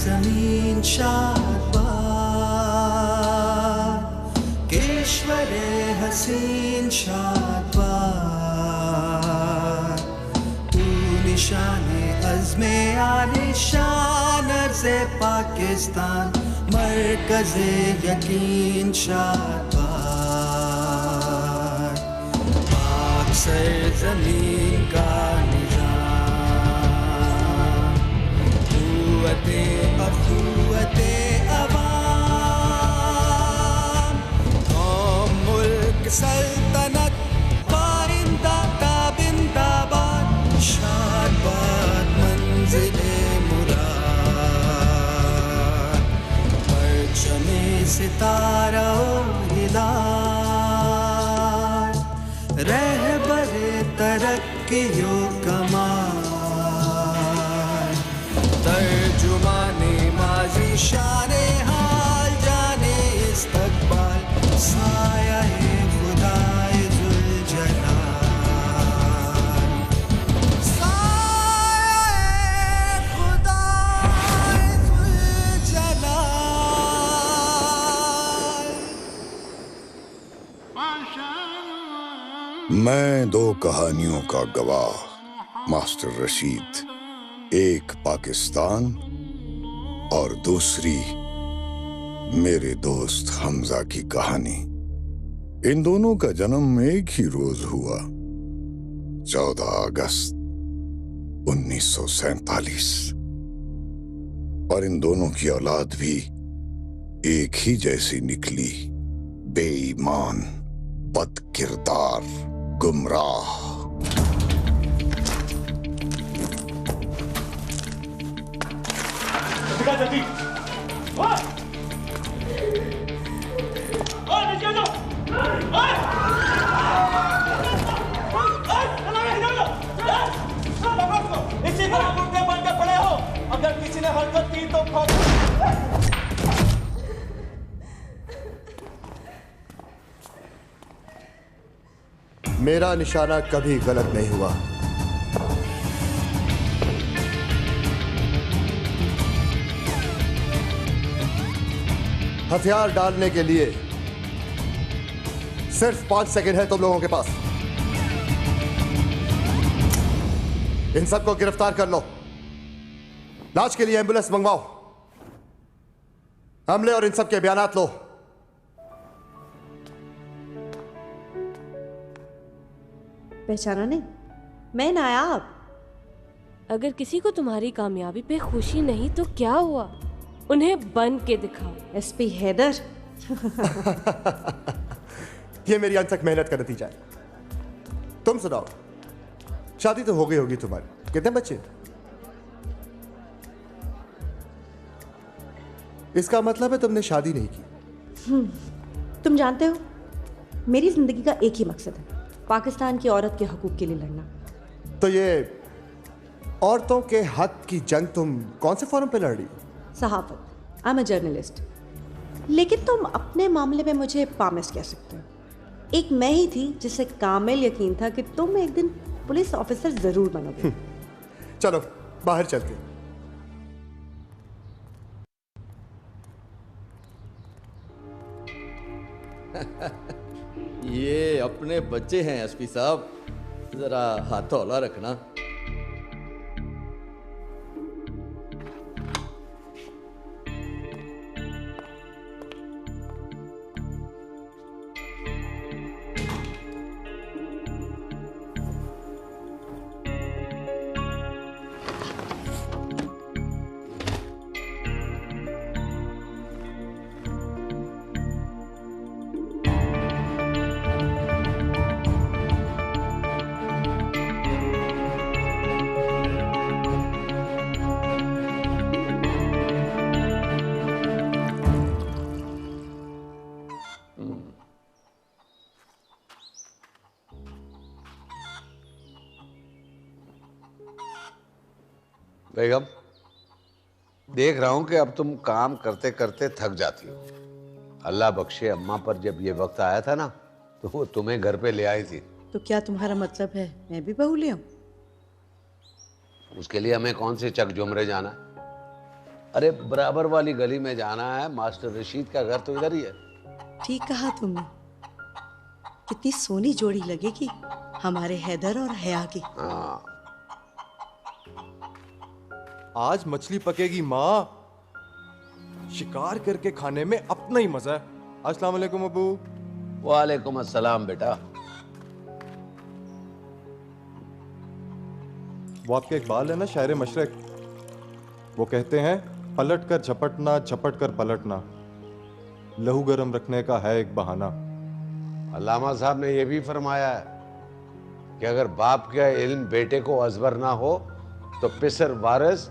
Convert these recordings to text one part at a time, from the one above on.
जमीन शादबाद, केश्वरे हसीन शादबाद, तू निशाने अज़्मे आलिशान अर्ज़े पाकिस्तान, मरकज़े यकीन शादबाद, पाक सरज़मीन का अखुवते अवाम, कौम मुल्क सल्तनत पाइंदा ताबिंदाबाद, शादबाद मंजिले मुराद, परचमे सितारा हिलाल, रहबरे तरक्कियो कमाल, तर्जुमाने माज़ी शाने हाल जाने इस्तक़बाल, साया-ए खुदाए ज़ुल्जलाल, साया-ए खुदाए ज़ुल्जलाल। मैं दो कहानियों का गवाह मास्टर रशीद, एक पाकिस्तान और दूसरी मेरे दोस्त हमजा की कहानी। इन दोनों का जन्म एक ही रोज हुआ, 14 अगस्त 1947, और इन दोनों की औलाद भी एक ही जैसी निकली, बेईमान, बदकिरदार, गुमराह। जल्दी इसी तरह मुर्दे बनकर पड़े हो, अगर किसी ने हरकत की तो मेरा निशाना कभी गलत नहीं हुआ। हथियार डालने के लिए सिर्फ 5 सेकंड है तुम लोगों के पास। इन सबको गिरफ्तार कर लो, लाश के लिए एम्बुलेंस मंगवाओ, हमले और इन सब के बयानात लो। पहचाना नहीं? मैं नायाब। अगर किसी को तुम्हारी कामयाबी पे खुशी नहीं तो क्या हुआ, उन्हें बन के दिखाओ। एसपी हैदर। ये मेरी अनथक मेहनत का नतीजा है। तुम सुनाओ, शादी तो हो गई होगी तुम्हारी, कितने बच्चे? इसका मतलब है तुमने शादी नहीं की। तुम जानते हो, मेरी जिंदगी का एक ही मकसद है, पाकिस्तान की औरत के हकूक के लिए लड़ना। तो ये औरतों के हक की जंग तुम कौन से फोरम पे लड़ रही हो? सहाफत, आई एम अ जर्नलिस्ट। लेकिन तुम अपने मामले में मुझे पामिस्ट कह सकते हो। एक मैं ही थी जिसे कामिल यकीन था कि तुम एक दिन पुलिस ऑफिसर जरूर बनोगे। चलो बाहर चलते। ये अपने बच्चे हैं एसपी साहब, जरा हाथ हौला रखना। बेगम, देख रहा हूं कि अब तुम काम करते करते थक जाती हो। अल्लाह बख्शे, अम्मा पर जब ये वक्त आया था ना तो वो तुम्हें घर पे ले आई थी। तो क्या तुम्हारा मतलब है मैं भी बहू ले आऊं? उसके लिए हमें कौन से चक जुमरे जाना है? अरे बराबर वाली गली में जाना है, मास्टर रशीद का घर तो इधर ही है। ठीक कहा तुमने, कितनी सोनी जोड़ी लगेगी हमारे हैदर और हया की। हाँ, आज मछली पकेगी माँ। शिकार करके खाने में अपना ही मजा है। अस्सलाम वालेकुम अबू। वालेकुम अस्सलाम बेटा। वो आपके इकबाल है ना, शायर मशरक, वो कहते हैं पलट कर झपटना, झपट कर पलटना, लहू गरम रखने का है एक बहाना। अल्लामा साहब ने यह भी फरमाया है कि अगर बाप का इल्म बेटे को अजबर ना हो तो पिसर वारिस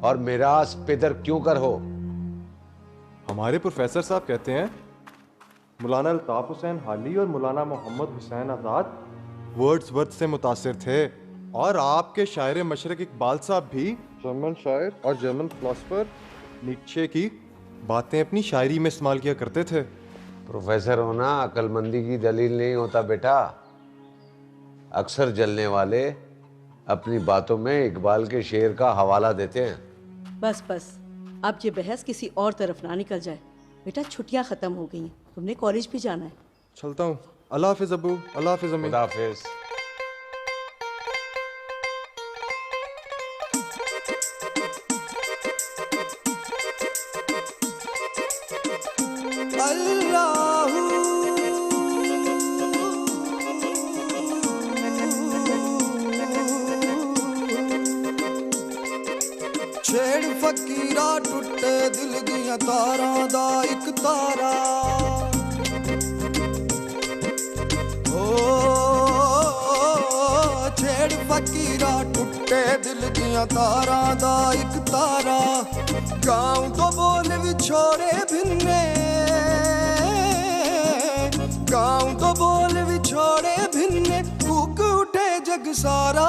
और मिरास पिदर क्यों कर हो। हमारे प्रोफेसर साहब कहते हैं मौलाना अल्ताफ हुसैन हाली और मौलाना मोहम्मद हुसैन आजाद वर्ड्सवर्थ से मुतासिर थे, और आपके शायर मशरक इकबाल साहब भी जर्मन शायर और जर्मन फिलोसफर नीचे की बातें अपनी शायरी में इस्तेमाल किया करते थे। प्रोफेसर होना अक्लमंदी की दलील नहीं होता बेटा। अक्सर जलने वाले अपनी बातों में इकबाल के शेर का हवाला देते हैं। बस बस, अब ये बहस किसी और तरफ ना निकल जाए। बेटा छुट्टियां खत्म हो गई हैं, तुमने कॉलेज भी जाना है। चलता हूँ। अल्लाह हाफिज अबू। अल्लाह हाफिज अम्मी। खुदा हाफिज। अल्लाहू छेड़ फकीरा टुटे दिल दियां तारां दा इक तारा। ओ छेड़ फकीरा टुटे दिल दियां तारां दा इक तारा। गाँव तो बोल विछोड़े भिन्ने, गाँव तो बोल विछोड़े भिन्ने, कूक उठे जग सारा।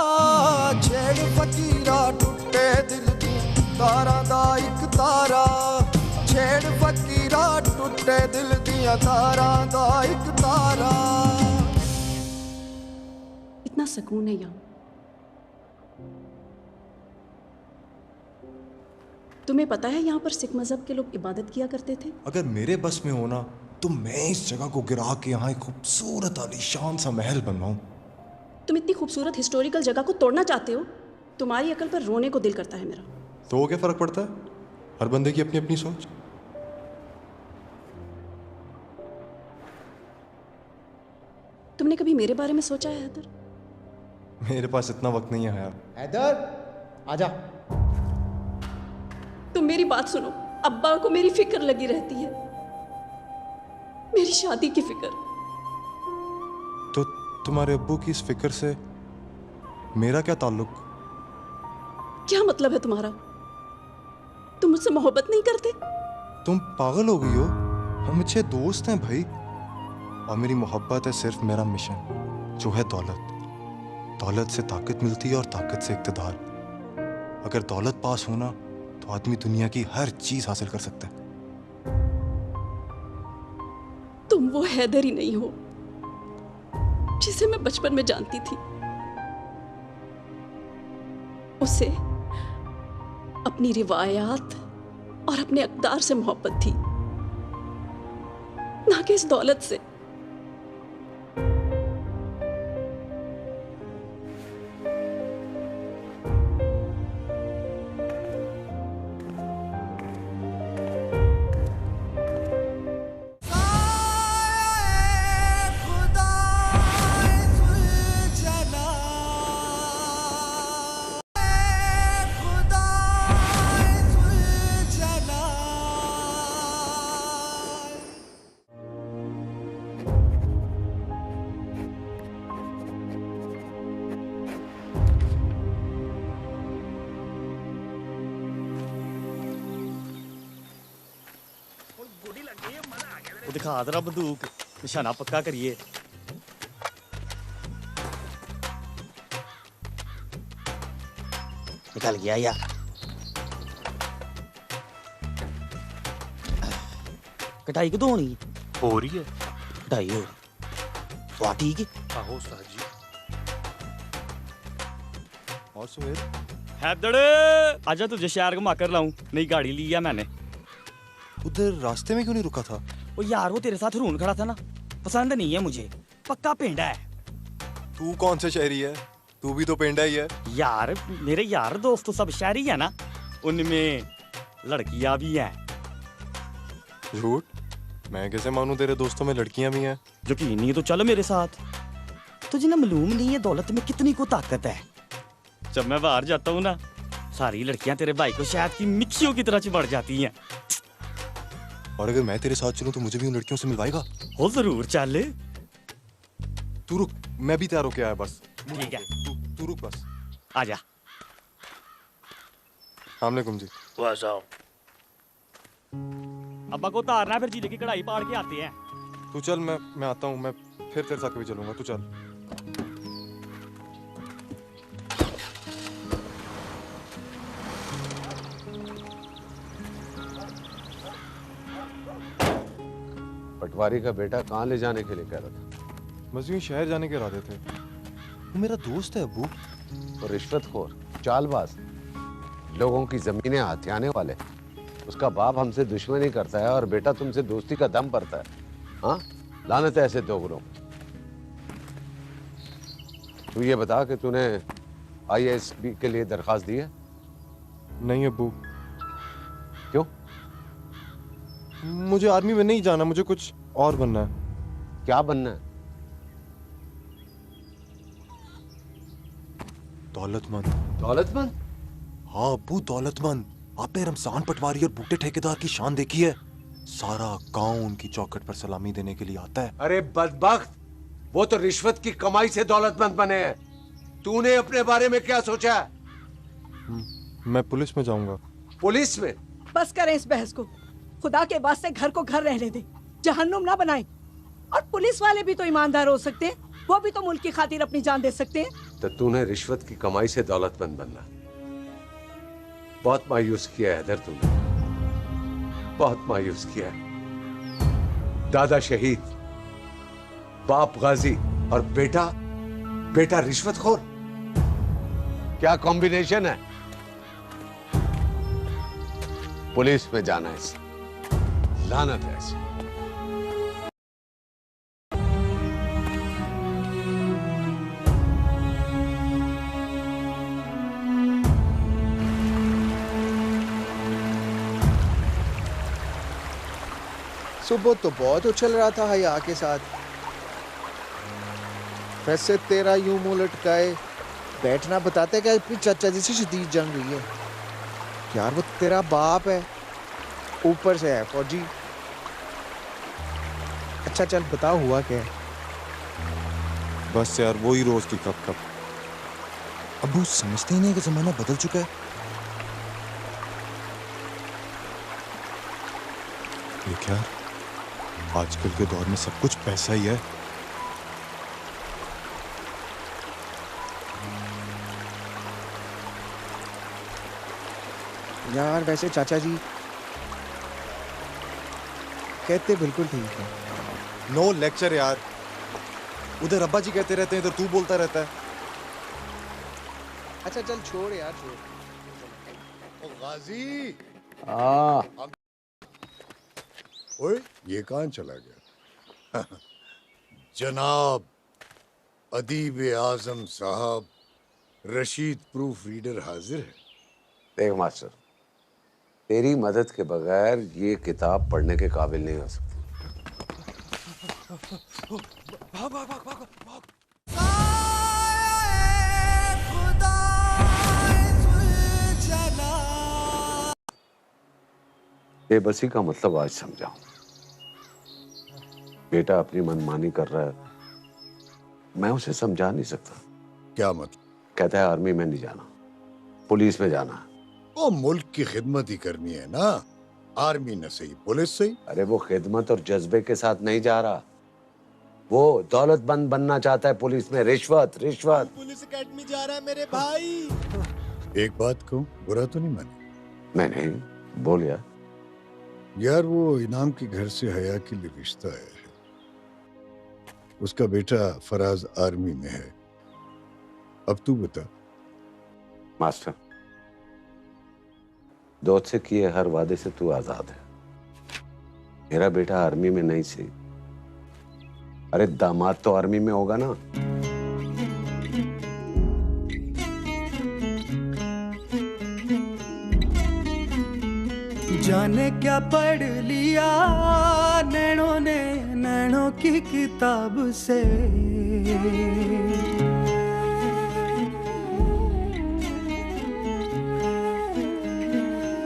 छेड़ फकीरा टुटे दिल दियां तारां दा इक तारा। छेड़ फकीरा टुटे दिल दियां तारां दा इक तारा। इतना सुकून है यहाँ। तुम्हें पता है यहाँ पर सिख मजहब के लोग इबादत किया करते थे? अगर मेरे बस में हो ना तो मैं इस जगह को गिरा के यहाँ एक खूबसूरत आलीशान सा महल बनवाऊं। तुम इतनी खूबसूरत हिस्टोरिकल जगह को तोड़ना चाहते हो? तुम्हारी अकल पर रोने को दिल करता है मेरा। तो वो क्या फर्क पड़ता है, हर बंदे की अपनी अपनी सोच। तुमने कभी मेरे बारे में सोचा है हैदर? मेरे पास इतना वक्त नहीं है यार। हैदर आजा। तुम मेरी बात सुनो, अब्बा को मेरी फिक्र लगी रहती है, मेरी शादी की फिक्र। तो तुम्हारे अब्बू की इस फिक्र से मेरा क्या ताल्लुक? क्या मतलब है तुम्हारा? तुम मुझसे मोहब्बत नहीं करते? तुम पागल हो गई हो? हम अच्छे दोस्त हैं भाई, और मेरी मोहब्बत है सिर्फ मेरा मिशन, जो है दौलत। दौलत से ताकत मिलती है और ताकत से इक़्तिदार। अगर दौलत पास हो ना तो आदमी दुनिया की हर चीज हासिल कर सकता है। तुम वो हैदर ही नहीं हो जिसे मैं बचपन में जानती थी। उसे अपनी रिवायात और अपने अक़दार से मोहब्बत थी, ना कि इस दौलत से। दिखा दरा बंदूक, निशाना पक्का करिए। निकल गया यार। कटाई कदों होनी हो रही है? कटाई हो रही। तो ठीक है। आहो उस्ताद जी। और सुहेल? हैदड़, आजा तुझे शहर घुमा कर लाऊं। नई गाड़ी ली है मैंने। उधर रास्ते में क्यों नहीं रुका था? वो यार, वो तेरे साथ रून खड़ा था ना, पसंद नहीं है मुझे। पक्का पेंडा है। तू कौन सा शहरी है? तू भी तो पेंडा ही है। यार मेरे यार दोस्त तो सब शहरी है ना, उनमें लड़कियां भी हैं। झूठ? मैं कैसे मानूं तेरे दोस्तों में लड़कियां भी हैं? यकीन नहीं है तो चल मेरे साथ। तुझे ना मालूम नहीं है दौलत में कितनी को ताकत है। जब मैं बाहर जाता हूँ ना, सारी लड़कियां तेरे भाई को शहद की मिक्सियों की तरह चिपड़ जाती हैं। और अगर मैं तेरे साथ चलूं तो मुझे भी उन लड़कियों से मिलवाएगा? हो जरूर, चल। तू रुक, मैं भी तैयार होके आया बस। ठीक है, तू रुक बस। आजा। अस्सलामुअलैकुम जी। अब्बा को उतारना, फिर जीले की कढ़ाई पाड़ के आते हैं। तू चल, मैं आता हूँ। मैं फिर तेरे साथ कभी चलूंगा। तू चल। पटवारी का बेटा कहाँ ले जाने के लिए कह रहा था? बस यूं शहर जाने के इरादे थे। वो मेरा दोस्त है अब्बू। और रिश्वतखोर, चालबाज, लोगों की जमीनें हथियाने वाले। उसका बाप हमसे दुश्मनी करता है और बेटा तुमसे दोस्ती का दम भरता है। हाँ, लानत है ऐसे दोगलों। तू ये बता कि तूने IASB के लिए दरखास्त दी है? नहीं अब्बू। क्यों? मुझे आर्मी में नहीं जाना, मुझे कुछ और बनना है। क्या बनना है? दौलतमंद। दौलतमंद? हाँ अब्बू, दौलतमंद। आपने रमजान पटवारी और बूटे ठेकेदार की शान देखी है? सारा गांव उनकी चौखट पर सलामी देने के लिए आता है। अरे बदबख्त, वो तो रिश्वत की कमाई से दौलतमंद बने हैं। तूने अपने बारे में क्या सोचा है? मैं पुलिस में जाऊंगा। पुलिस में? बस करें इस बहस को। खुदा के वास्ते घर को घर रहने दे, जहन्नुम ना बनाए। और पुलिस वाले भी तो ईमानदार हो सकते हैं, वो भी तो मुल्क की खातिर अपनी जान दे सकते हैं। तो तूने रिश्वत की कमाई से दौलतमंद बनना। बहुत मायूस किया है हैदर तूने, बहुत मायूस किया है। दादा शहीद, बाप गाजी और बेटा रिश्वतखोर। क्या कॉम्बिनेशन है? पुलिस में जाना है इसे, लानत है इसे। सुबह तो बहुत उछल रहा था हया के साथ। वैसे तेरा यूं मुंह लटकाए बैठना बताते क्या अपनी चाचा जी से शदीद जंग हुई है? यार वो तेरा बाप है, ऊपर से है फौजी। अच्छा चल बता हुआ क्या है? बस यार वही रोज की कप कप। अब्बू समझते ही नहीं कि जमाना बदल चुका है। ये क्या, आजकल के दौर में सब कुछ पैसा ही है। यार वैसे चाचा जी कहते बिल्कुल ठीक है। नो लेक्चर यार। उधर अब्बा जी कहते रहते हैं, इधर तू बोलता रहता है। अच्छा चल छोड़ यार, छोड़। ओ गाजी, हाँ, ओए ये कहाँ चला गया? जनाब अदीब आजम साहब, रशीद प्रूफ रीडर हाजिर है। देख मास्टर, तेरी मदद के बगैर ये किताब पढ़ने के काबिल नहीं हो सकती। भाग भाग भाग भाग भाग। बेबसी का मतलब आज समझा। बेटा अपनी मनमानी कर रहा है, मैं उसे समझा नहीं सकता। क्या मतलब? कहता है आर्मी में नहीं जाना, पुलिस में जाना है। वो मुल्क की खिदमत ही करनी है ना, आर्मी न सही पुलिस सही। अरे वो खिदमत और जज्बे के साथ नहीं जा रहा, वो दौलतमंद बनना चाहता है। पुलिस में रिश्वत रिश्वत। पुलिस एकेडमी जा रहा है मेरे भाई। एक बात कहूं, बुरा तो नहीं माने? नहीं, बोल यार वो इनाम के घर से हया के लिए रिश्ता है। उसका बेटा फराज आर्मी में है। अब तू बता, मास्टर, दोस्त से किए हर वादे से तू आजाद है। मेरा बेटा आर्मी में नहीं सही, अरे दामाद तो आर्मी में होगा ना। जाने क्या पढ़ लिया नैनों ने नैनों की किताब से,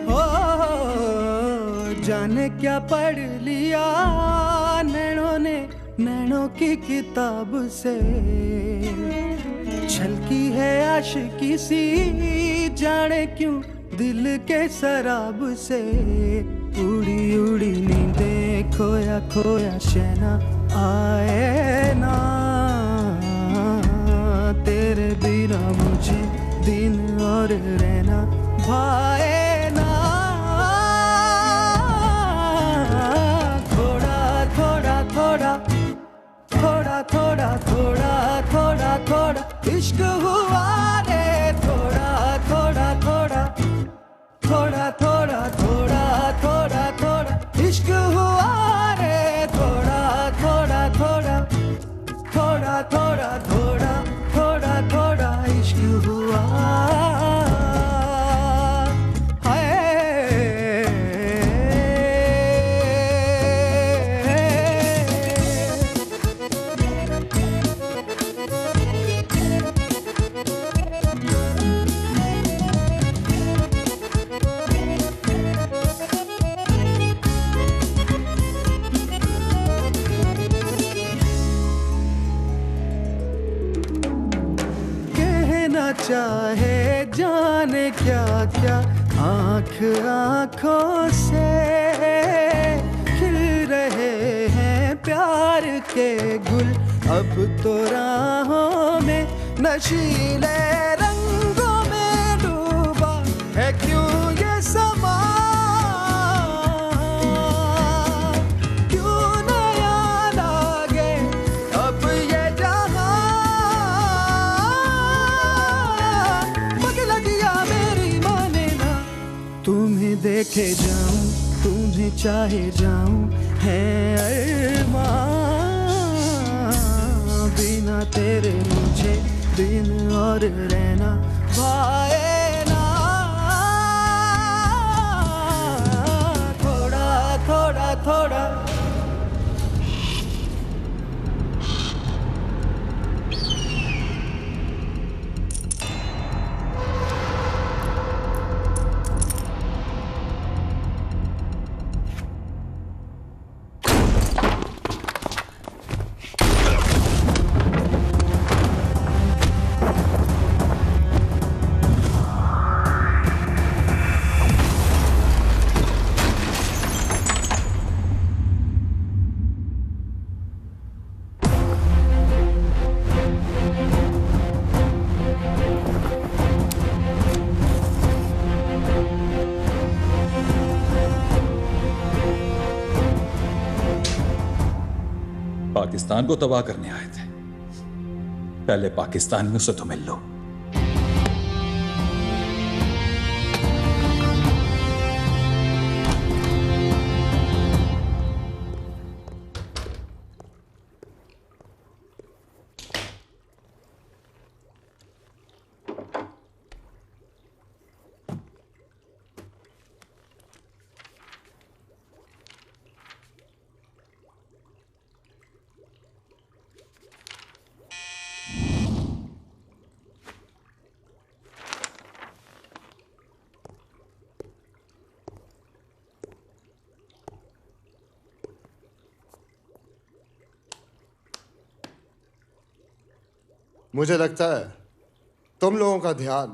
ओ जाने क्या पढ़ लिया नैनों ने नैनों की किताब से। छलकी है आशिकी सी जाने क्यों दिल के शराब से। उड़ी उड़ी नींदें खोया खोया शहना आए ना, तेरे बिना मुझे दिन और रहना भाए ना। थोड़ा थोड़ा थोड़ा थोड़ा थोड़ा थोड़ा थोड़ा थोड़ा इश्क हुआ रे। थोड़ा थोड़ा थोड़ा थोड़ा थोड़ा थोड़ा थोड़ा थोड़ा इश्क हुआ रे। थोड़ा थोड़ा थोड़ा थोड़ा थोड़ा थोड़ा थोड़ा थोड़ा इश्क हुआ। चाहे जाने क्या क्या आँख आँखों से खिल रहे हैं प्यार के गुल। अब तो राहों में नशीले रंगों में डूबा है क्यों ये समा। क्यों नया लागे अब ये जहां। पगला दिया मेरी माने ना, तुम्हें देखे जाऊं तुम्हें चाहे जाऊं है अरमां। बिना तेरे मुझे दिन और रहना भाए ना। थोड़ा थोड़ा थोड़ा पाकिस्तान को तबाह करने आए थे, पहले पाकिस्तानियों से तो मिल लो। मुझे लगता है तुम लोगों का ध्यान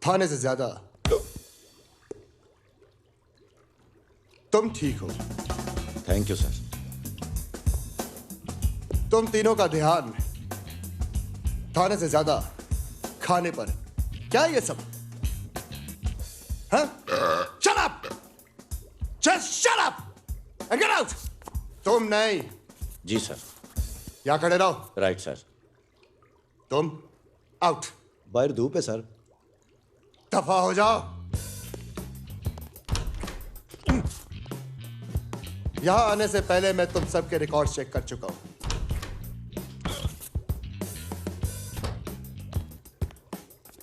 थाने से ज्यादा तुम ठीक हो। Thank you sir. तुम तीनों का ध्यान थाने से ज्यादा खाने पर। क्या ये सब? हाँ? Shut up! Just shut up and get out! तुम नहीं। जी सर। यहाँ खड़े रहो। Right sir. तुम आउट। बाहर धूप है सर। दफा हो जाओ। यहां आने से पहले मैं तुम सबके रिकॉर्ड चेक कर चुका हूं।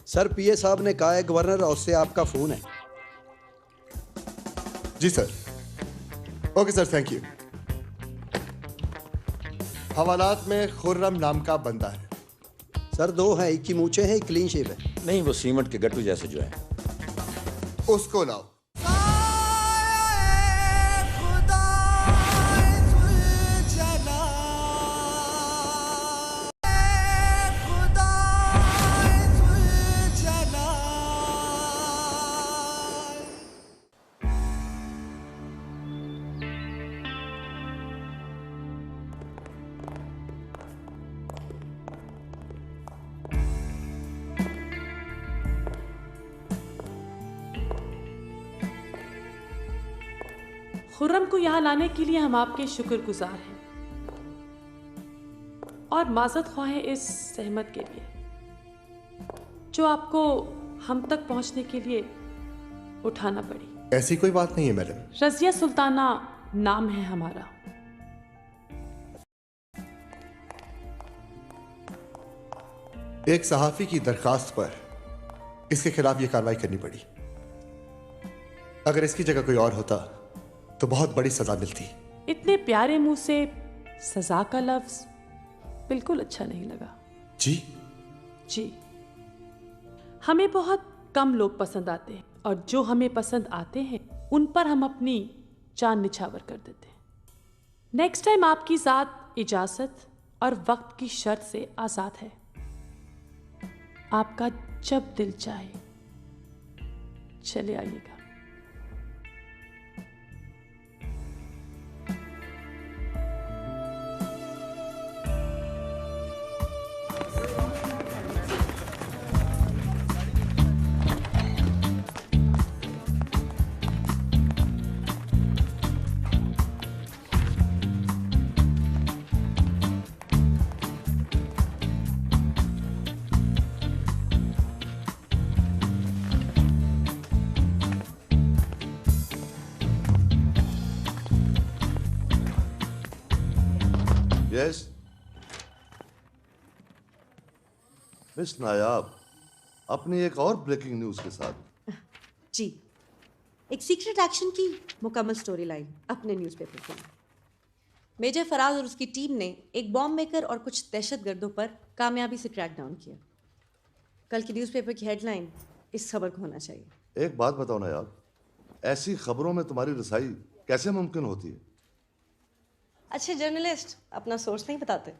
सर पीए साहब ने कहा है गवर्नर हाउस से आपका फोन है। जी sir. Okay sir, thank you. हवालात में खुर्रम नाम का बंदा है। सर 2 हैं, एक की मूंछें हैं, एक क्लीन शेव है। नहीं, वो सीमेंट के गट्टू जैसे जो है। उसको लाओ। खुर्रम को यहाँ लाने के लिए हम आपके शुक्रगुजार हैं और माजरत ख्वाह हैं इस सहमत के लिए जो आपको हम तक पहुंचने के लिए उठाना पड़ी। ऐसी कोई बात नहीं है मैडम। रजिया सुल्ताना नाम है हमारा। एक सहाफी की दरखास्त पर इसके खिलाफ यह कार्रवाई करनी पड़ी। अगर इसकी जगह कोई और होता तो बहुत बड़ी सजा मिलती। इतने प्यारे मुंह से सजा का लफ्ज बिल्कुल अच्छा नहीं लगा। जी जी, हमें बहुत कम लोग पसंद आते हैं और जो हमें पसंद आते हैं उन पर हम अपनी जान निछावर कर देते हैं। नेक्स्ट टाइम आपकी ज़ात इजाज़त और वक्त की शर्त से आज़ाद है। आपका जब दिल चाहे चले आइएगा। यस मिस नायाब, अपनी एक और ब्रेकिंग न्यूज के साथ। जी, एक सीक्रेट एक्शन की मुकम्मल स्टोरी लाइन अपने न्यूज़पेपर के लिए। मेजर फराज और उसकी टीम ने एक बॉम्ब मेकर और कुछ दहशतगर्दों पर कामयाबी से क्रैक डाउन किया। कल की न्यूज़पेपर की हेडलाइन इस खबर को होना चाहिए। एक बात बताओ नायाब, ऐसी खबरों में तुम्हारी रसाई कैसे मुमकिन होती है? अच्छे जर्नलिस्ट अपना सोर्स नहीं बताते।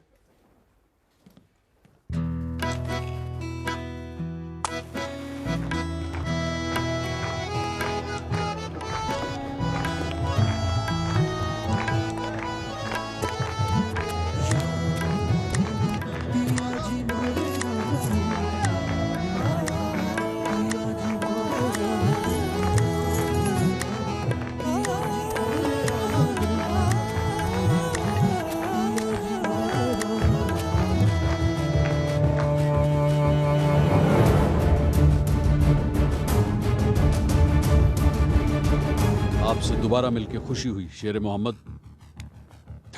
आपसे दोबारा मिलकर खुशी हुई Sher Mohammad.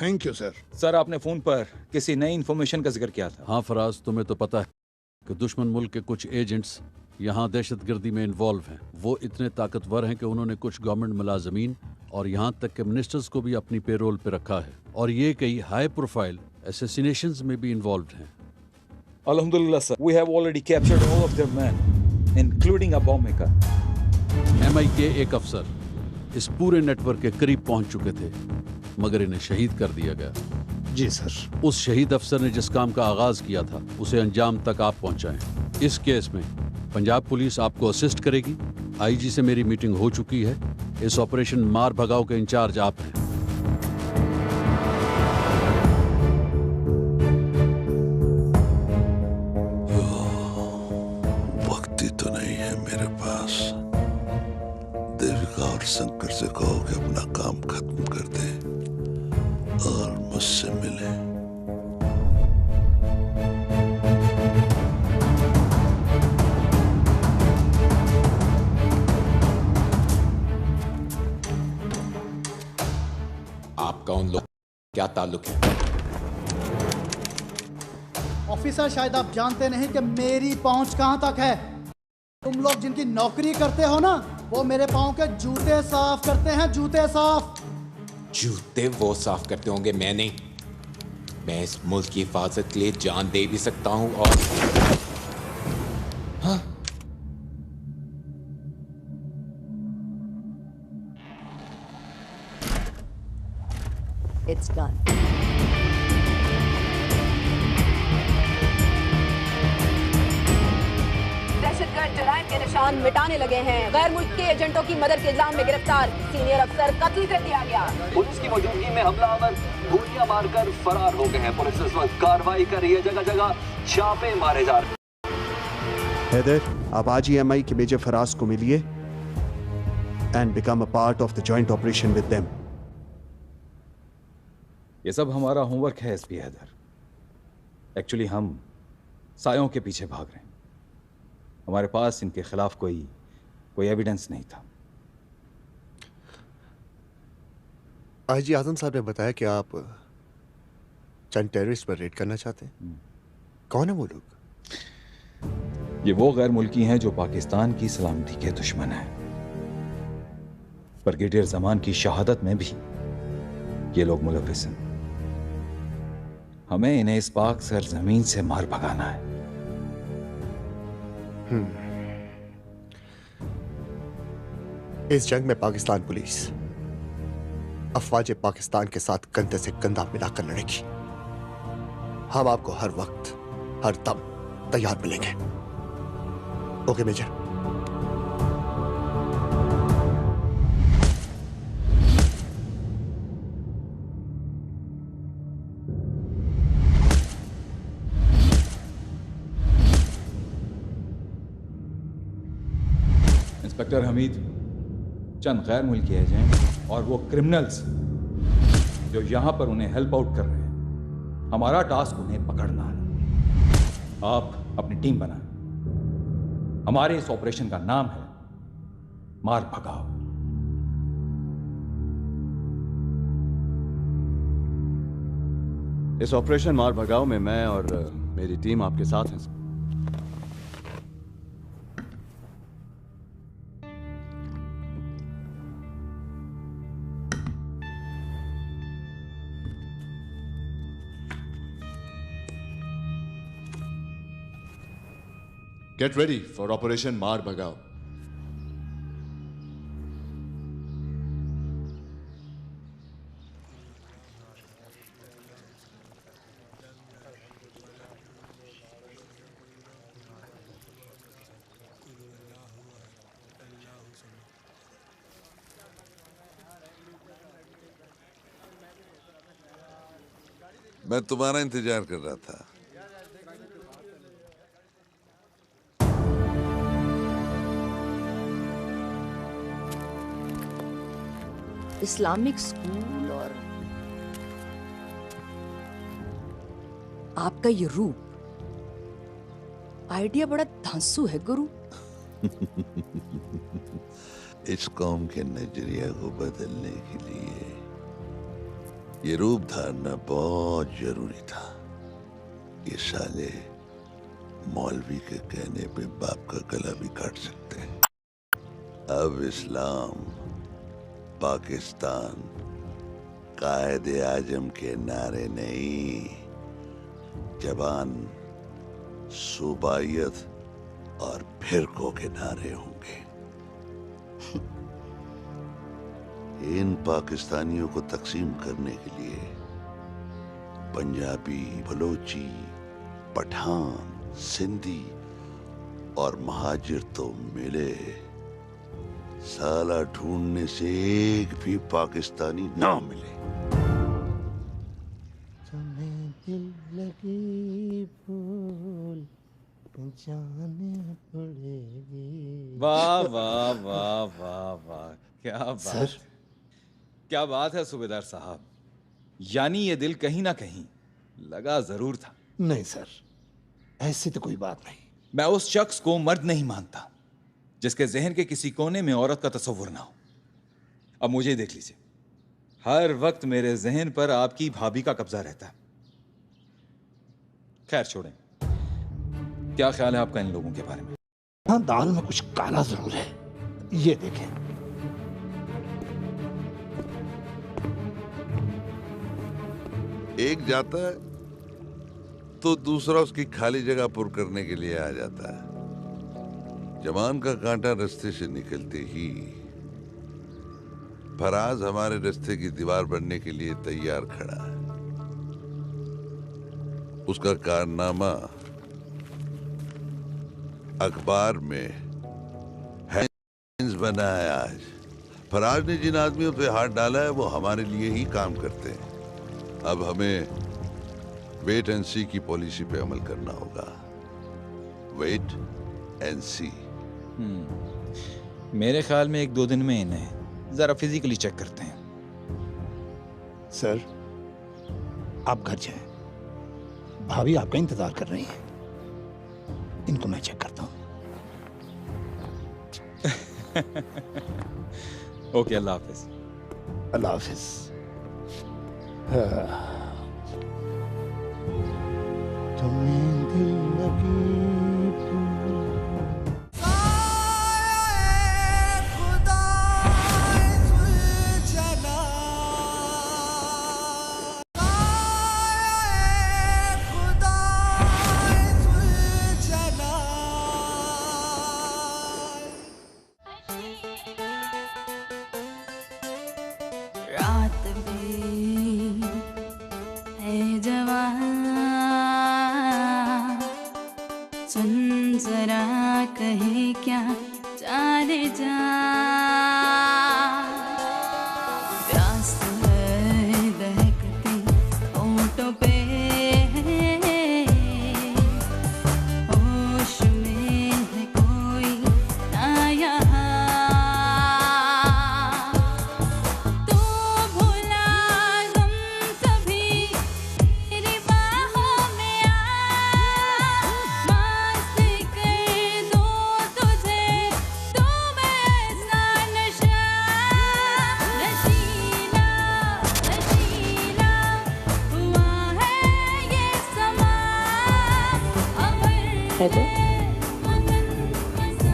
Thank you sir. Sir, आपने फोन पर किसी नई इंफॉर्मेशन का जिक्र किया था। हाँ फराज, तुम्हें तो पता है कि दुश्मन मुल्क के कुछ एजेंट्स यहाँ दहशतगर्दी में इन्वॉल्व हैं। वो इतने ताकतवर हैं कि उन्होंने कुछ गवर्नमेंट मुलाजमीन और यहाँ तक के मिनिस्टर्स को भी अपनी पेरोल पे रखा है और ये कई हाई प्रोफाइल असैसिनेशंस में भी इन्वॉल्व हैं। अल्हम्दुलिल्लाह sir, we have already captured all of their men, including a bomb maker. MI के एक अफसर इस पूरे नेटवर्क के करीब पहुंच चुके थे मगर इन्हें शहीद कर दिया गया। जी सर। उस शहीद अफसर ने जिस काम का आगाज किया था उसे अंजाम तक आप पहुंचाएं। इस केस में पंजाब पुलिस आपको असिस्ट करेगी। IG से मेरी मीटिंग हो चुकी है। इस ऑपरेशन मार भगाओ के इंचार्ज आप हैं। वक्त ही तो नहीं है मेरे पास। देविका और शंकर से कहो कि अपना काम खत्म कर दे और मुझसे मिले। ताल्लुक है? ऑफिसर, शायद आप जानते नहीं कि मेरी पहुंच कहां तक है। तुम लोग जिनकी नौकरी करते हो ना, वो मेरे पाँव के जूते साफ करते हैं, जूते साफ। जूते वो साफ करते होंगे, मैं नहीं। मैं इस मुल्क की हिफाजत के लिए जान दे भी सकता हूं। और हाँ, It's done. दहशतगर्द जराइम के निशान मिटाने लगे हैं। गैर मुल्की एजेंटों की मदद के इल्जाम में गिरफ्तार सीनियर अफसर कत्ल कर दिया गया। पुलिस की मौजूदगी में हमलावर गोलियां मारकर फरार हो गए हैं। पुलिस इस वक्त कार्रवाई कर रही है, जगह जगह छापे मारे जा रहे हैं। हैदर, आप आज ही एमआई के मेजर फराज को मिलिए and become a part of the joint operation with them. ये सब हमारा होमवर्क है एसपी हैदर। एक्चुअली हम सायों के पीछे भाग रहे हैं। हमारे पास इनके खिलाफ कोई एविडेंस नहीं था। आईजी आजम साहब ने बताया कि आप चंद टेररिस्ट पर रेड करना चाहते हैं। कौन है वो लोग? ये वो गैर मुल्की हैं जो पाकिस्तान की सलामती के दुश्मन हैं। ब्रिगेडियर जमान की शहादत में भी ये लोग मुलविस हैं। हमें इन्हें इस पाक सरजमीन से मार भगाना है। इस जंग में पाकिस्तान पुलिस अफवाज पाकिस्तान के साथ कंधे से कंधा मिलाकर लड़ेगी। हम आपको हर वक्त हर दम तैयार मिलेंगे। Okay major. इंस्पेक्टर हमीद, चंद गैर मुल्की एजेंट और वो क्रिमिनल्स जो यहां पर उन्हें हेल्प आउट कर रहे हैं, हमारा टास्क उन्हें पकड़ना है। आप अपनी टीम बनाएं। हमारे इस ऑपरेशन का नाम है मार भगाओ। इस ऑपरेशन मार भगाओ में मैं और मेरी टीम आपके साथ हैं। Get ready for Operation Mar Bhagao. मैं तुम्हारा इंतजार कर रहा था। इस्लामिक स्कूल और आपका ये रूप, आइडिया बड़ा धांसू है गुरु। इस कौम के नजरिया को बदलने के लिए ये रूप धारना बहुत जरूरी था। ये साले मौलवी के कहने पे बाप का गला भी काट सकते हैं। अब इस्लाम पाकिस्तान कायदे आजम के नारे नहीं, जबान सूबाइयत और फिरकों के नारे होंगे। इन पाकिस्तानियों को तकसीम करने के लिए पंजाबी, बलोची, पठान, सिंधी और महाजिर तो मिले, साला ढूंढने से एक भी पाकिस्तानी ना मिले। तुम्हें दिल लगी फूल जाने पड़ेगी। वाह वाह वाह वाह वाह, क्या बात सर? क्या बात है सूबेदार साहब। यानी ये दिल कहीं ना कहीं लगा जरूर था। नहीं सर, ऐसी तो कोई बात नहीं। मैं उस शख्स को मर्द नहीं मानता जिसके जहन के किसी कोने में औरत का तस्वुर ना हो। अब मुझे देख लीजिए, हर वक्त मेरे जहन पर आपकी भाभी का कब्जा रहता है। खैर छोड़ें, क्या ख्याल है आपका इन लोगों के बारे में? हाँ, दाल में कुछ काला जरूर है। ये देखें। एक जाता है तो दूसरा उसकी खाली जगह पुर करने के लिए आ जाता है। जमान का कांटा रास्ते से निकलते ही फराज हमारे रास्ते की दीवार बनने के लिए तैयार खड़ा है। उसका कारनामा अखबार में हेडलाइंस बना है आज। फराज ने जिन आदमियों पे हाथ डाला है वो हमारे लिए ही काम करते हैं। अब हमें वेट एंड सी की पॉलिसी पे अमल करना होगा। वेट एंड सी। मेरे ख्याल में 1-2 दिन में इन्हें जरा फिजिकली चेक करते हैं। सर, आप घर जाएं। भाभी आपका इंतजार कर रही हैं। इनको मैं चेक करता हूं। ओके, अल्लाह हाफिज। अल्लाह हाफिज। तुम्हें दिल लगी रात भी है जवान, सुन जरा कहे क्या जाने जा, प्यास है दहकती होठों पे, होश में है कोई ना यहाँ। हैदर,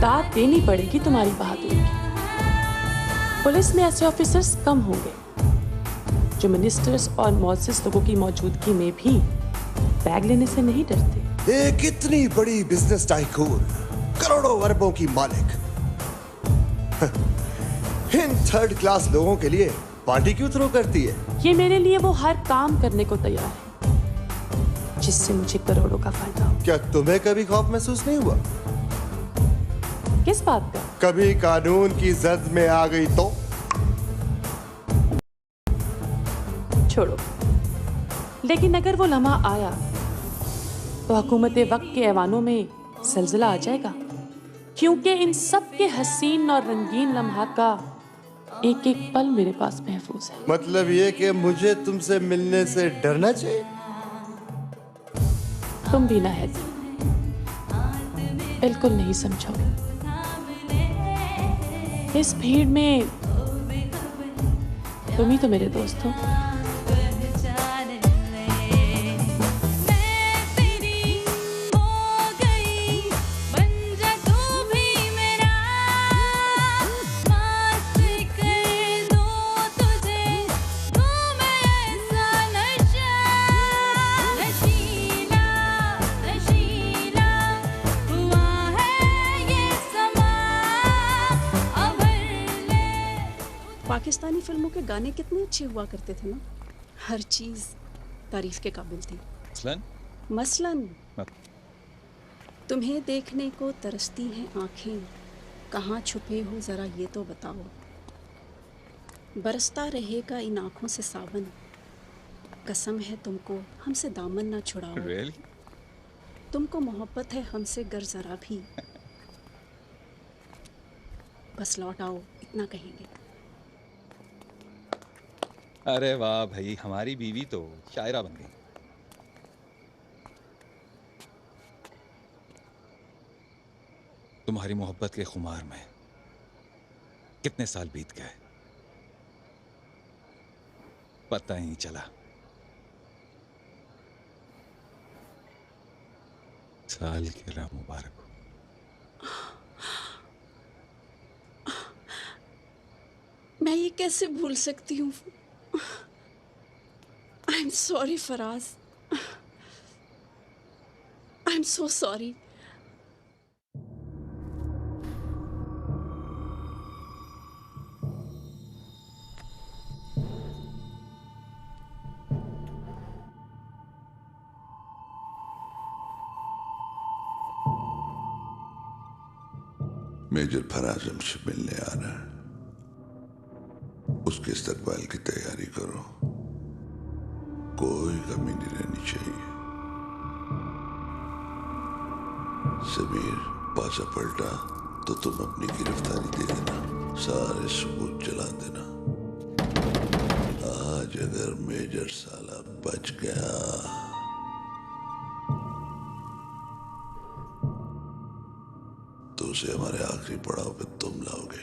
दाद देनी पड़ेगी तुम्हारी बहादुरी की। पुलिस में ऐसे ऑफिसर्स कम होंगे जो मिनिस्टर्स और मौजूद लोगों की मौजूदगी में भी बैग लेने से नहीं डरते। एक इतनी बड़ी बिजनेस टाइकून, करोड़ों अरबों की मालिक, इन थर्ड क्लास लोगों के लिए पार्टी क्यों थ्रो करती है? ये मेरे लिए वो हर काम करने को तैयार है जिससे मुझे करोड़ों का फायदा हो। क्या तुम्हें कभी खौफ महसूस नहीं हुआ? किस बात का? कभी कानून की जद में आ गई तो? छोड़ो, लेकिन अगर वो लम्हा आया तो हुकूमत वक्त के ऐवानों में जलजला आ जाएगा, क्योंकि इन सब के हसीन और रंगीन लम्हात का एक एक पल मेरे पास महफूज है। मतलब ये कि मुझे तुमसे मिलने से डरना चाहिए? तुम भी ना है, बिल्कुल नहीं समझोगे। इस भीड़ में तुम ही तो मेरे दोस्त हो। पाकिस्तानी फिल्मों के गाने कितने अच्छे हुआ करते थे ना, हर चीज तारीफ के काबिल थी। मसलन तुम्हें देखने को तरसती हैं आंखें, कहाँ छुपे हो जरा ये तो बताओ, बरसता रहेगा इन आंखों से सावन, कसम है तुमको हमसे दामन ना छुड़ाओ। तुमको मोहब्बत है हमसे गर जरा भी, बस लौट आओ, इतना कहेंगे। अरे वाह भाई, हमारी बीवी तो शायरा बन गई। तुम्हारी मोहब्बत के खुमार में कितने साल बीत गए, पता ही नहीं चला। साल की राह मुबारक हो। मैं ये कैसे भूल सकती हूँ? I am sorry Faraz, I am so sorry. Major Faraz हमसे मिलने आ रहा है, उसके इस्तकबाल की तैयारी करो, कोई कमी नहीं रहनी चाहिए। समीर पासा पलटा तो तुम अपनी गिरफ्तारी दे देना, सारे सबूत जला देना। आज अगर मेजर साला बच गया तो उसे हमारे आखिरी पड़ाव पे तुम लाओगे।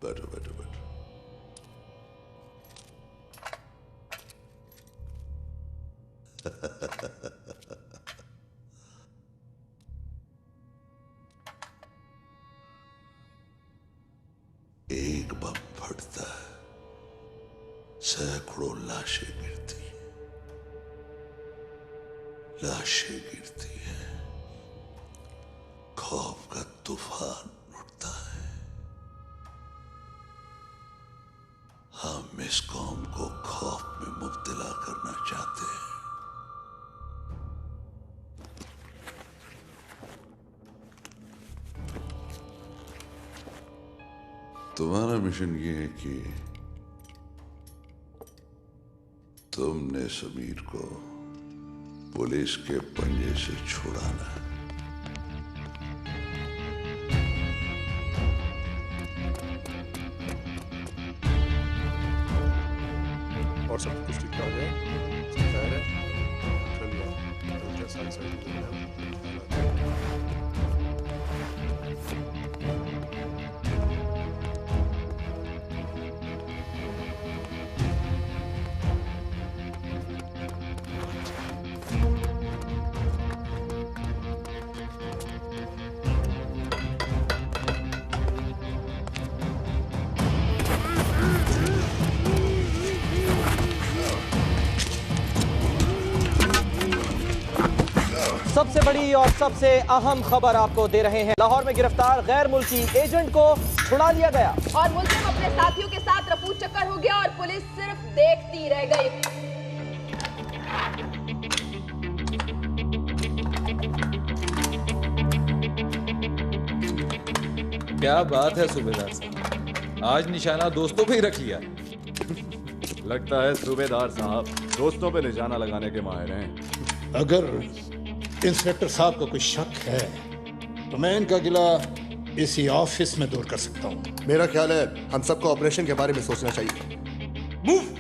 बैठो बैठो बैठो। एक बम फटता है, सैकड़ों लाशें गिरती हैं, लाशें गिरती हैं, खौफ का तूफान उठता है। हम इस कौम को खौफ में मुब्तला करना चाहते हैं। तुम्हारा मिशन ये है कि तुमने समीर को पुलिस के पंजे से छुड़ाना है। और सब कुछ ठीक ठाक है? खैर है? चलिए सारी सारी सबसे बड़ी और सबसे अहम खबर आपको दे रहे हैं। लाहौर में गिरफ्तार गैर मुल्की एजेंट को छुड़ा लिया गया और मुल्जिम अपने साथियों के साथ रफू चक्कर हो गया और पुलिस सिर्फ देखती रह गई। क्या बात है सूबेदार साहब, आज निशाना दोस्तों पे ही रख लिया। लगता है सूबेदार साहब दोस्तों पे निशाना लगाने के माहिर हैं। अगर इंस्पेक्टर साहब को कोई शक है तो मैं इनका गिला इसी ऑफिस में दूर कर सकता हूँ। मेरा ख्याल है हम सबको ऑपरेशन के बारे में सोचना चाहिए। मूव।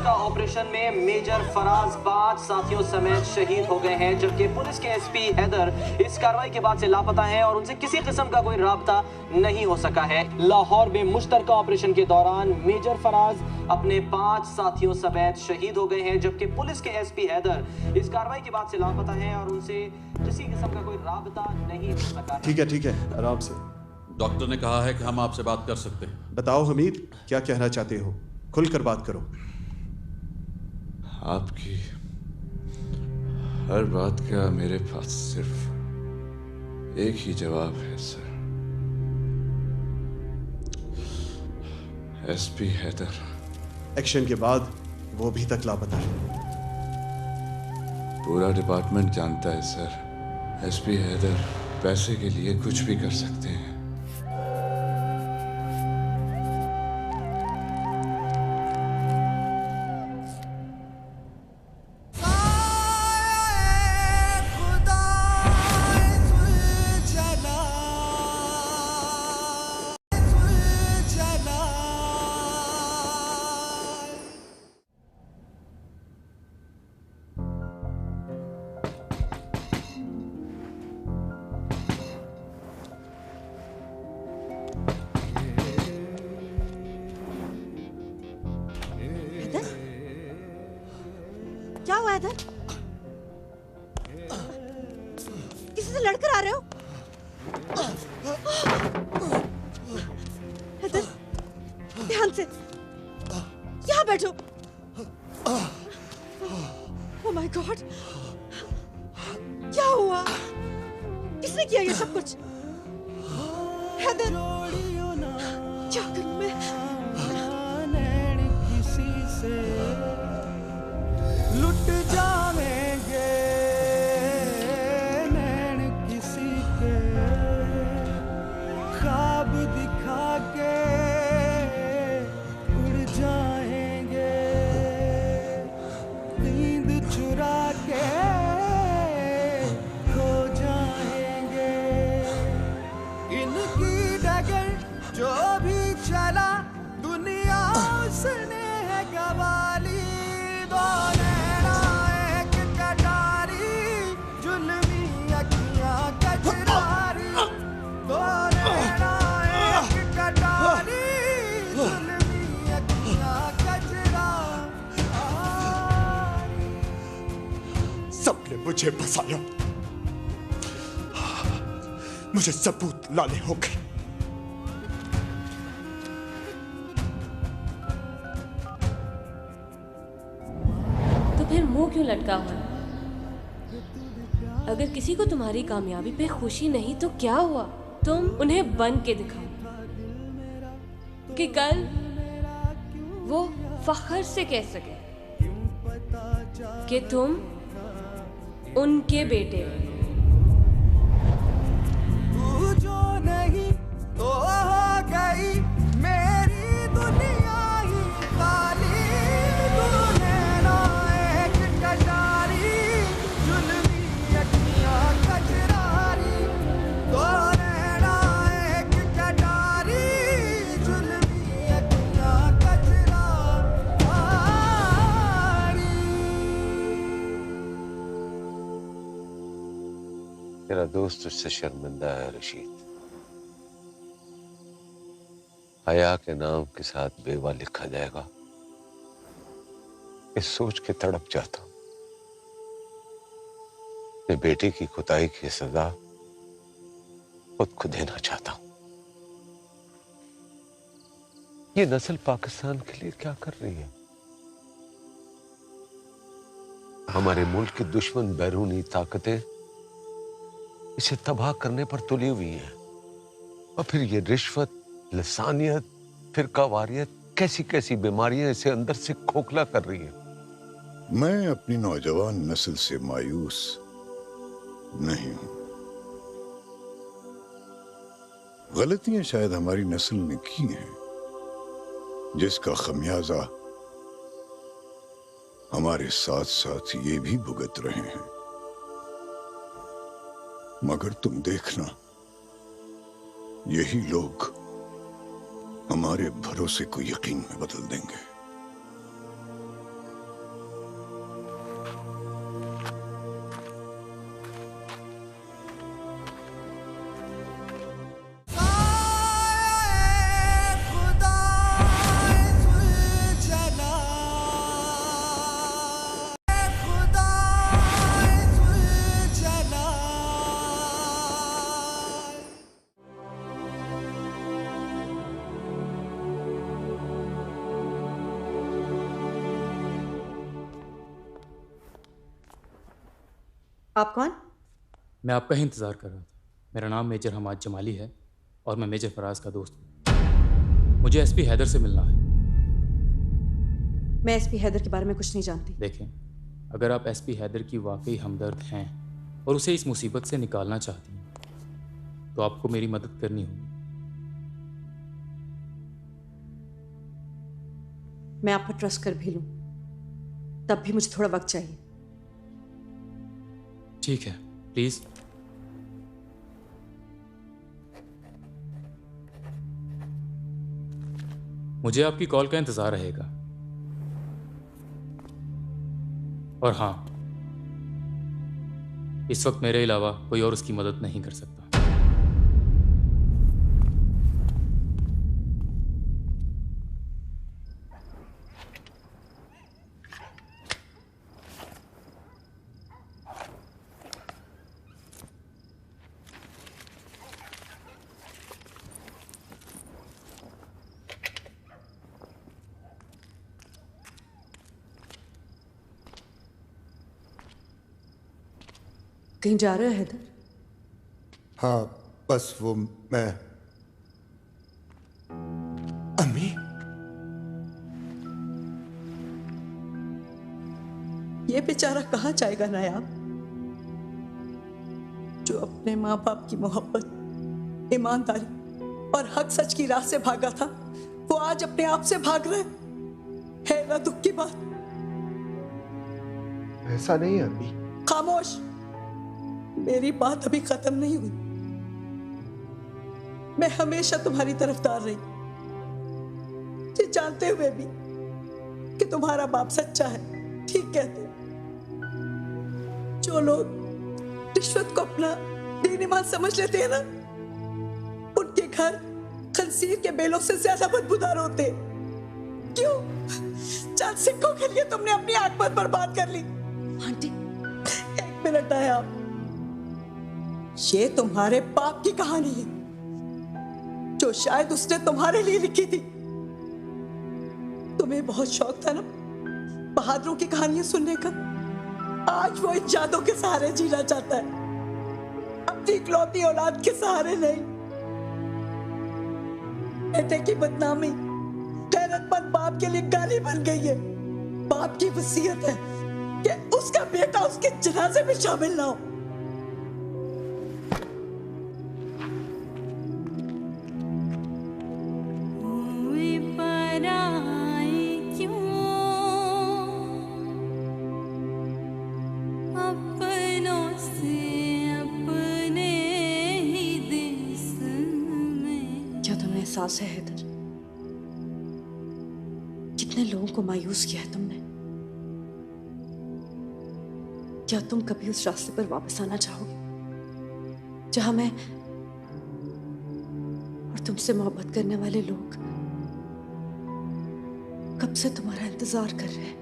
मुश्तरका ऑपरेशन में मेजर फराज 5 साथियों समेत शहीद हो गए हैं, जबकि पुलिस के एसपी हैदर इस कार्रवाई के बाद से लापता हैं और उनसे किसी किस्म का कोई राबता नहीं हो सका है। लाहौर में मुश्तरका ऑपरेशन के दौरान मेजर फराज अपने 5 साथियों समेत शहीद हो गए हैं, जबकि पुलिस के एसपी हैदर इस कार्रवाई के बाद से लापता हैं और उनसे किसी किस्म का कोई राबता नहीं हो सका है। ठीक है, आराम से। डॉक्टर ने कहा है कि हम आपसे बात कर सकते हैं। बताओ हमीद, क्या कहना चाहते हो? खुलकर बात करो। आपकी हर बात का मेरे पास सिर्फ एक ही जवाब है सर। एसपी हैदर एक्शन के बाद वो भी तक लापता है। पूरा डिपार्टमेंट जानता है सर, एसपी हैदर पैसे के लिए कुछ भी कर सकते हैं। क्या हुआ इधर? किसी से लड़कर आ रहे हो? इधर ध्यान से, यहाँ बैठो। ओह माय गॉड, क्या हुआ? किसने किया ये सब कुछ? हैदर, क्या करूं मैं? किसी से लुट जाएंगे नैन किसी के, ख्वाब दिखा के उड़ जाएंगे, नींद चुरा के खो जाएंगे। इनकी डगर जो भी चला दुनिया उसने है गवाली। सबने मुझे फंसाया, मुझे सबूत लाने होंगे। तो फिर मुंह क्यों लटका हुआ? अगर किसी को तुम्हारी कामयाबी पे खुशी नहीं तो क्या हुआ? तुम उन्हें बन के दिखाओ कि कल वो फख्र से कह सके कि तुम उनके बेटे हो। जो नहीं तो हो गई मेरी दुनिया ही काली। तूने ना एक कटारी जुल्मी अखियां कजरारी, तूने ना एक कटारी जुल्मी अखियां कजरारी। तेरा दोस्त उससे शर्मिंदा है रशीद। हया के नाम के साथ बेवा लिखा जाएगा, इस सोच के तड़प जाता हूं। मैं बेटे की खुदाई की सजा खुद को देना चाहता हूं। ये नस्ल पाकिस्तान के लिए क्या कर रही है? हमारे मुल्क की दुश्मन बैरूनी ताकतें इसे तबाह करने पर तुली हुई हैं, और फिर ये रिश्वत, लसानियत, फिरकावारियत, कैसी कैसी बीमारियां इसे अंदर से खोखला कर रही हैं। मैं अपनी नौजवान नस्ल से मायूस नहीं हूं। गलतियां शायद हमारी नस्ल ने की हैं, जिसका खमियाजा हमारे साथ साथ ये भी भुगत रहे हैं। मगर तुम देखना, यही लोग हमारे भरोसे को यकीन में बदल देंगे। आप कौन? मैं आपका ही इंतज़ार कर रहा था। मेरा नाम मेजर हमाद जमाली है और मैं मेजर फराज का दोस्त हूँ। मुझे एसपी हैदर से मिलना है। मैं एसपी हैदर के बारे में कुछ नहीं जानती। देखें, अगर आप एसपी हैदर की वाकई हमदर्द हैं और उसे इस मुसीबत से निकालना चाहती हैं तो आपको मेरी मदद करनी होगी। मैं आप पर ट्रस्ट कर भी लूं, तब भी मुझे थोड़ा वक्त चाहिए। ठीक है, प्लीज। मुझे आपकी कॉल का इंतजार रहेगा। और हाँ, इस वक्त मेरे अलावा कोई और उसकी मदद नहीं कर सकता। कहीं जा रहे हो हैदर? हाँ, बस वो मैं। अम्मी, ये बेचारा कहाँ जाएगा नायाब, जो अपने माँ बाप की मोहब्बत, ईमानदारी और हक सच की राह से भागा था, वो आज अपने आप से भाग रहा है ना दुख की बात। ऐसा नहीं है अम्मी। खामोश, मेरी बात अभी खत्म नहीं हुई। मैं हमेशा तुम्हारी तरफदार रही, ये जानते हुए भी कि तुम्हारा बाप सच्चा है। ठीक कहते, जो लोग रिश्वत को अपना दीन ईमान समझ लेते हैं ना, उनके घर खंसीर के बेलों से ज्यादा बदबूदार होते। क्यों? चंद सिक्कों के लिए तुमने अपनी आत्मा बर्बाद कर ली। आंटी, एक मिनट आया आप। ये तुम्हारे बाप की कहानी है, जो शायद उसने तुम्हारे लिए लिखी थी। तुम्हें बहुत शौक था ना बहादुरों की कहानियां सुनने का। आज वो इन यादों के सहारे जीना चाहता है, अपनी इकलौती औलाद के सहारे नहीं। बेटे की बदनामी गैरतमंद बाप के लिए गाली बन गई है। बाप की वसीयत है कि उसका बेटा उसके जनाजे में शामिल ना हो। एहसास है हैदर, कितने लोगों को मायूस किया है तुमने। क्या तुम कभी उस रास्ते पर वापस आना चाहोगे जहां मैं और तुमसे मोहब्बत करने वाले लोग कब से तुम्हारा इंतजार कर रहे हैं?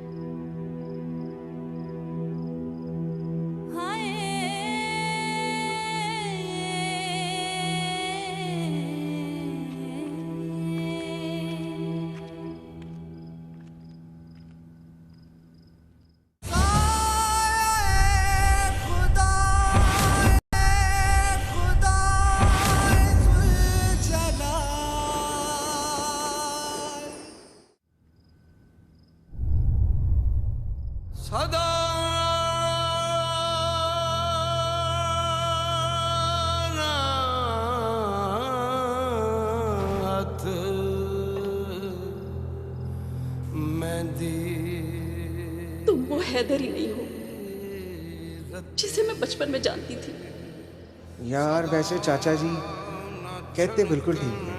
तुम वो हैदर ही नहीं हो जिसे मैं बचपन में जानती थी। यार वैसे चाचा जी कहते बिल्कुल ठीक है।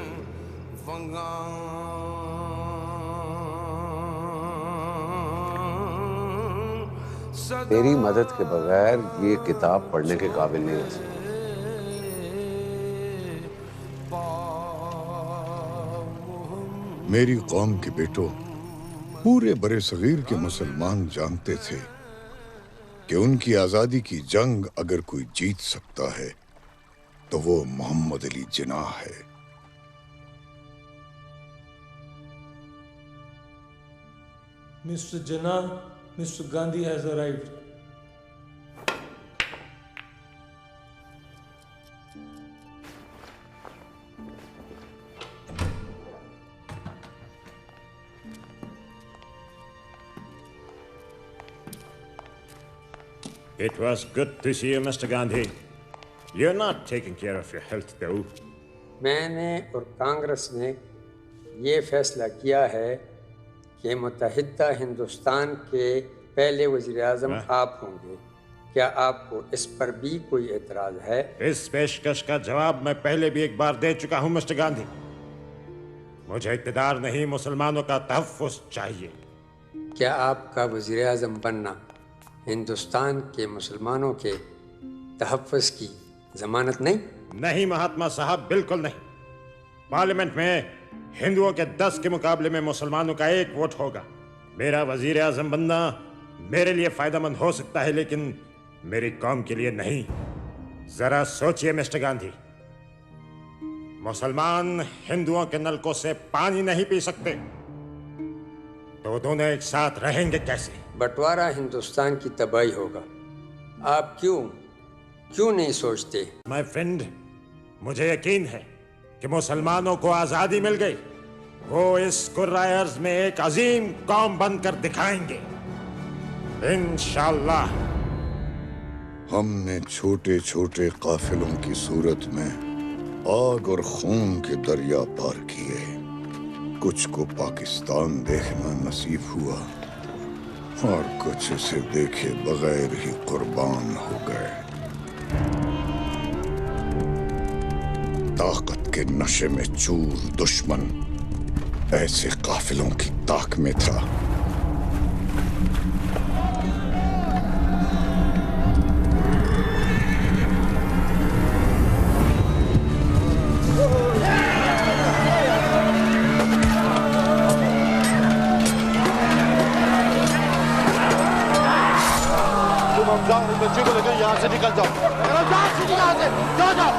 तेरी मदद के बगैर ये किताब पढ़ने के काबिल नहीं हो सकती। मेरी कौम के बेटों, पूरे बरे सगीर के मुसलमान जानते थे कि उनकी आजादी की जंग अगर कोई जीत सकता है तो वो मोहम्मद अली जिन्नाह है। Mr. Jinnah, Mr. Gandhi has arrived. It was good to see you, Mr. Gandhi. You're not taking care of your health, though. मैंने और कांग्रेस ने ये फैसला किया है कि मुत्तहिदा हिंदुस्तान के पहले वज़ीर आज़म आप होंगे। क्या आपको इस पर भी कोई एतराज़ है? इस पेशकश का जवाब मैं पहले भी एक बार दे चुका हूं, मिस्टर गांधी। मुझे इक़्तिदार नहीं, मुसलमानों का तहफ़्फ़ुज़ चाहिए। क्या आपका वज़ीर आज़म बनना हिंदुस्तान के मुसलमानों के तहफ़्फ़ुज़ की ज़मानत नहीं? नहीं महात्मा साहब, बिल्कुल नहीं। पार्लियामेंट में हिंदुओं के 10 के मुकाबले में मुसलमानों का 1 वोट होगा। मेरा वजीर आजम बनना मेरे लिए फायदेमंद हो सकता है, लेकिन मेरी कौम के लिए नहीं। जरा सोचिए मिस्टर गांधी, मुसलमान हिंदुओं के नलकों से पानी नहीं पी सकते, तो दोनों एक साथ रहेंगे कैसे? बंटवारा हिंदुस्तान की तबाही होगा। आप क्यों नहीं सोचते? माय फ्रेंड, मुझे यकीन है कि मुसलमानों को आजादी मिल गई। वो इस कुर्राए अर्ज़ में एक अजीम कौम बनकर दिखाएंगे, इंशाअल्लाह। हमने छोटे छोटे काफिलों की सूरत में आग और खून के दरिया पार किए। कुछ को पाकिस्तान देखना नसीब हुआ और कुछ इसे देखे बगैर ही कुर्बान हो गए। ताकत के नशे में चूर दुश्मन ऐसे काफिलों की ताक में था। बच्चे को लेकर यहाँ से निकल जाओ। जाओ जाओ,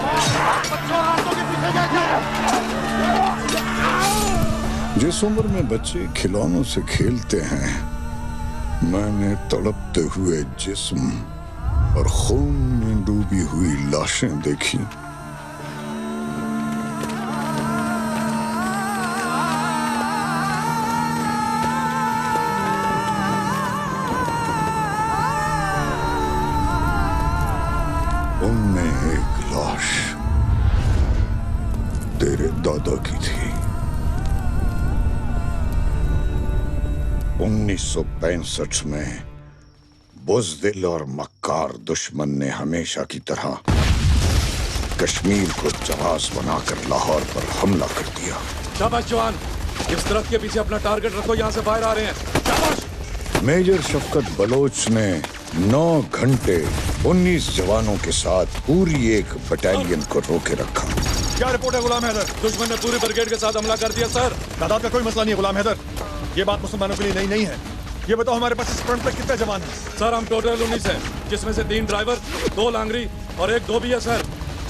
बच्चों और औरतों के पीछे जाइए। जिस उम्र में बच्चे खिलौनों से खेलते हैं, मैंने तड़पते हुए जिस्म और खून में डूबी हुई लाशें देखी। उनमें एक लाश तेरे दादा की थी। 1965 में बुज़दिल और मक्कार दुश्मन ने हमेशा की तरह कश्मीर को जहाज बनाकर लाहौर पर हमला कर दिया। शाबाश जवान, इस दरख्त के पीछे अपना टारगेट रखो, यहाँ से फायर आ रहे हैं। शाबाश। मेजर शफकत बलोच ने 9 घंटे 19 जवानों के साथ पूरी एक बटालियन को रोके रखा। क्या रिपोर्ट है गुलाम हैदर? दुश्मन ने पूरी ब्रिगेड के साथ हमला कर दिया सर। तादाद का कोई मसला नहीं है गुलाम हैदर, ये बात मुसलमानों के लिए नई नहीं है। ये बताओ हमारे पास इस फ्रंट पे कितने जवान हैं? सर हम टोटल 19 हैं, जिसमें से 3 ड्राइवर, 2 लांगरी और 1 धोबी है सर।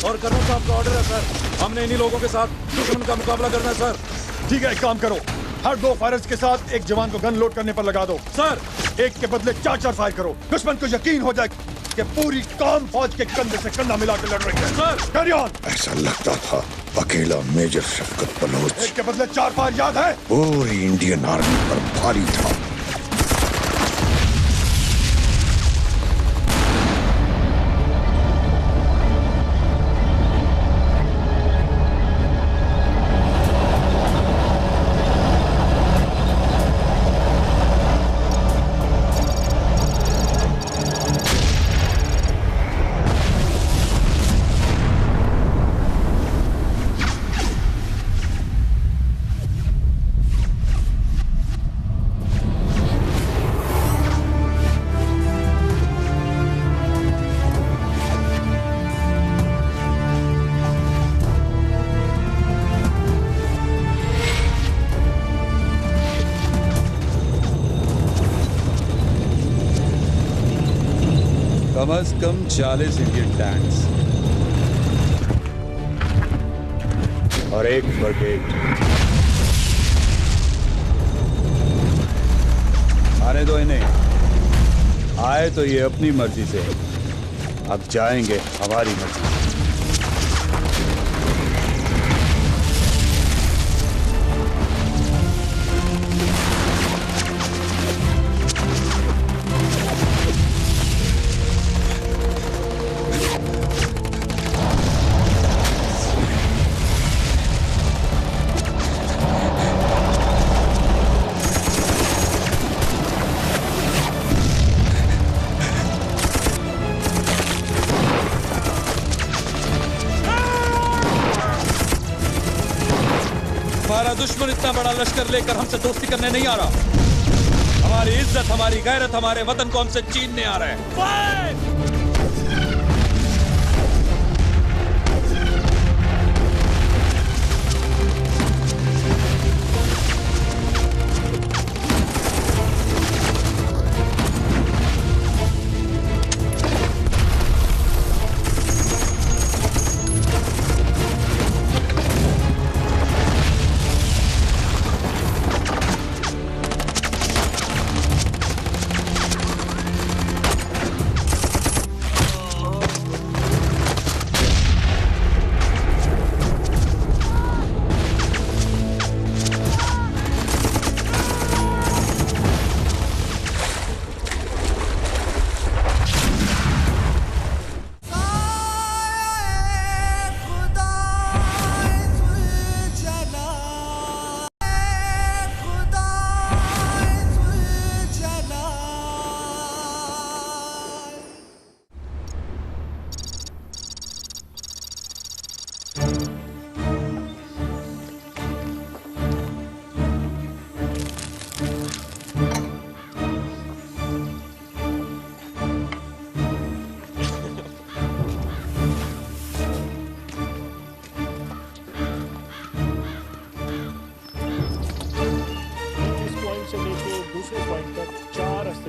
और कर्नल साहब का ऑर्डर है सर, हमने इन्हीं लोगों के साथ दुश्मन का मुकाबला करना है सर। ठीक है, एक काम करो, हर 2 फायर्स के साथ एक जवान को गन लोड करने पर लगा दो। सर एक के बदले 4-4 फायर करो। दुश्मन को यकीन हो जाए कि पूरी कौम फौज के कंधे से कंधा मिलाकर लड़ रही है। Sir carry on. ऐसा लगता था अकेला मेजर शफकत बलोच एक के बदले 4 फायर, याद है? पूरी इंडियन आर्मी पर भारी था। कम से कम 40 इंडियन टैंक्स और 1 ब्रिगेड। आने दो इन्हें। आए तो ये अपनी मर्जी से, अब जाएंगे हमारी मर्जी से। हमारा दुश्मन इतना बड़ा लश्कर लेकर हमसे दोस्ती करने नहीं आ रहा। हमारी इज्जत, हमारी गैरत, हमारे वतन को हमसे छीनने आ रहा है। फाइट!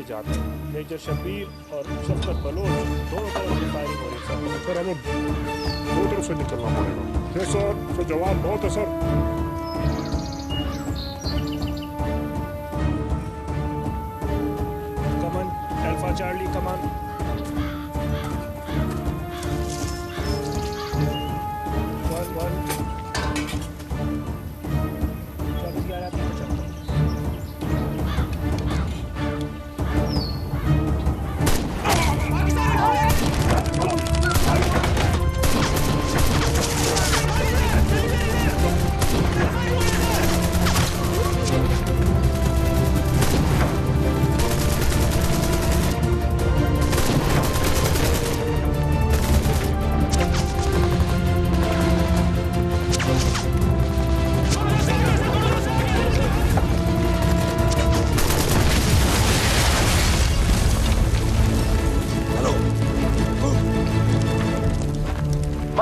जाते हैं। मेजर शब्बीर और शफकत बलोच दोनों तरफ से फायरिंग हो रही है सर। हमें दो तरफ से निकलना पड़ेगा। यस सर, जवान बहुत है sir. Come on alpha Charlie come on.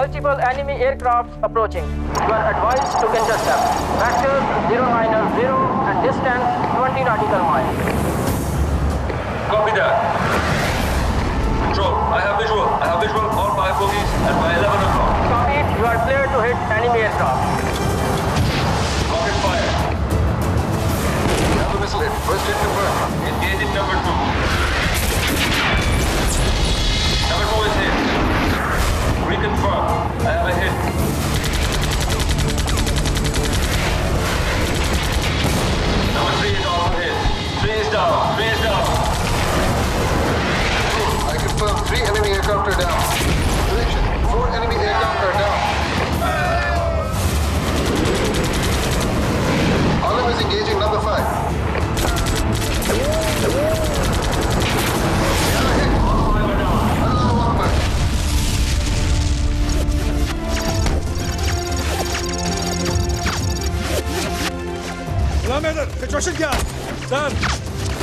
Multiple enemy aircrafts approaching. You are advised to intercept. Vector 090 and distance 20 nautical miles. Copy that. Control, I have visual. I have visual all 5 bogies at by 11 o'clock. Copy. You are clear to hit enemy aircraft. Rocket fire. Have a missile hit. First hit confirmed. Engaging number 2. Number 4 is hit. Reconfirm. I have a hit. Number 3 is also hit. 3 is down. 3 is down. I confirm 3 enemy aircraft are down. Prediction, 4 enemy aircraft are down. Olive is engaging number 5. Situation क्या है? Sir,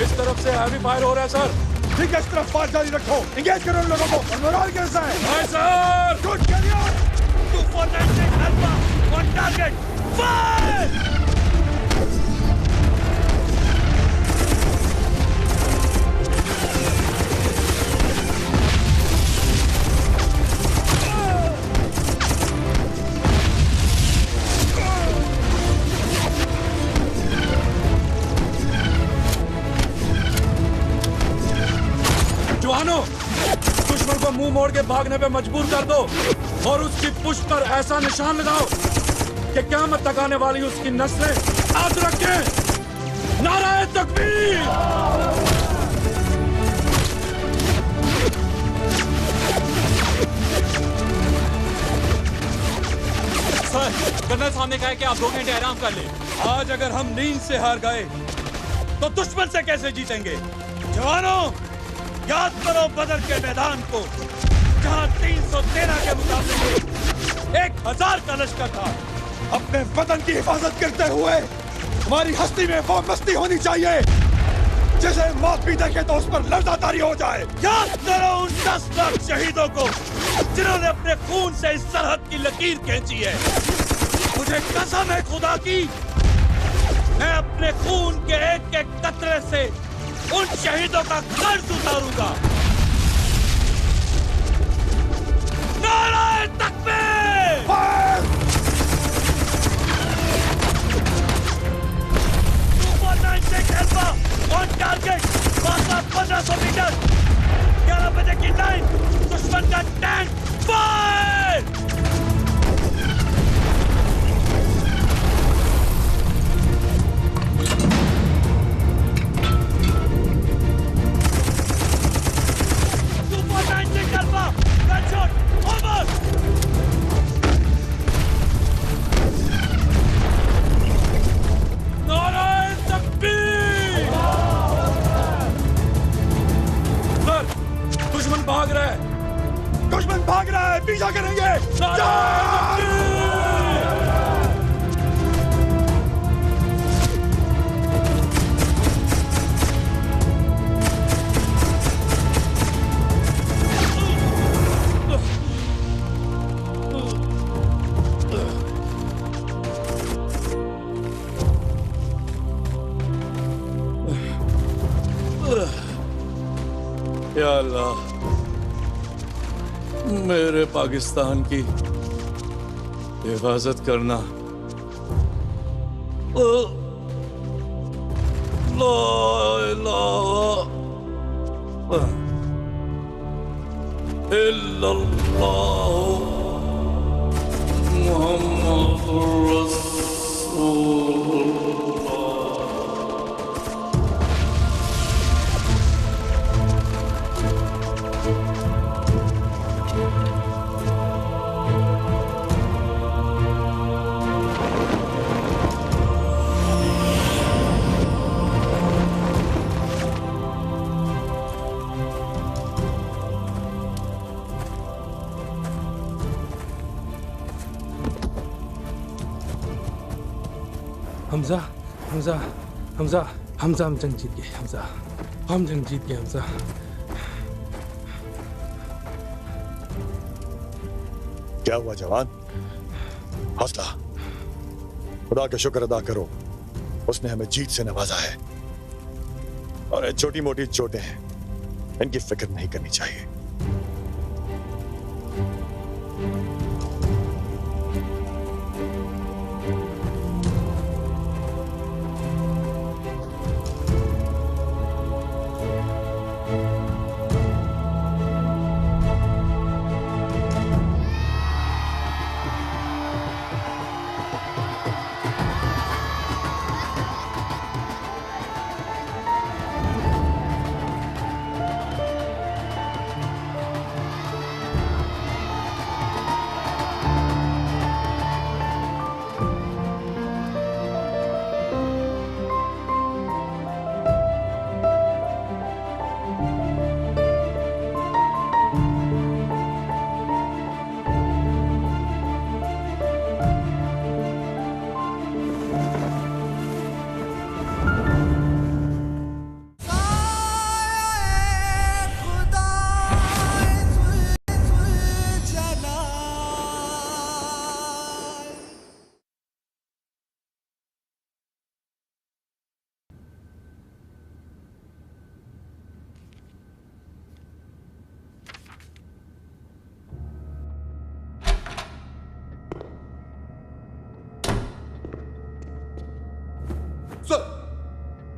इस तरफ से heavy fire हो रहा है sir. ठीक है, इस तरफ फायर जारी रखो। एंगेज करो उन लोगों को और मोराल कैसा है? Hi sir, good carrier. 2496 alpha on target. Fire! जवानों, दुश्मन को मुंह मोड़ के भागने पे मजबूर कर दो और उसकी पुष्ट पर ऐसा निशान लगाओ कि क़यामत तक आने वाली उसकी नस्लें याद रखें। नाराए तकबीर! सर, कर्नल साहब ने कहा है कि आप 2 घंटे आराम कर लें। आज अगर हम नींद से हार गए तो दुश्मन से कैसे जीतेंगे? जवानों, याद करो बदर के मैदान को, जहां 313 के मुकाबले में 1000 का लश्कर था। अपने वतन की हिफाजत करते हुए हमारी हस्ती में वो मस्ती होनी चाहिए जिसे मौत भी देखे तो उस पर लर्जातारी हो जाए। याद करो उन 10 लाख शहीदों को जिन्होंने अपने खून से इस सरहद की लकीर खींची है। मुझे कसम है खुदा की, मैं अपने खून के एक एक कतरे से उन शहीदों का कर्ज उतारूंगा। नारे तकबीर! ऑन टारगेट, फासला 1500 मीटर, 11 बजे की लाइन, दुश्मन का tank fire! Super 96 alpha, gunshot, over! नारे तकबीर! दुश्मन भाग रहा है, दुश्मन भाग रहा है, पीछा करेंगे। या अल्लाह, मेरे पाकिस्तान की हिफाजत करना। ला इलाहा इल्लल्लाह मुहम्मदुर रसूलुल्लाह। हमजा, हमजा, हमजा, हमजा, हम जंग जीत गए। हमजा, हम जंग जीत गए। हमजा, क्या हुआ जवान? हौसला, खुदा का शुक्र अदा करो, उसने हमें जीत से नवाजा है। और ये छोटी मोटी चोटें हैं, इनकी फिक्र नहीं करनी चाहिए।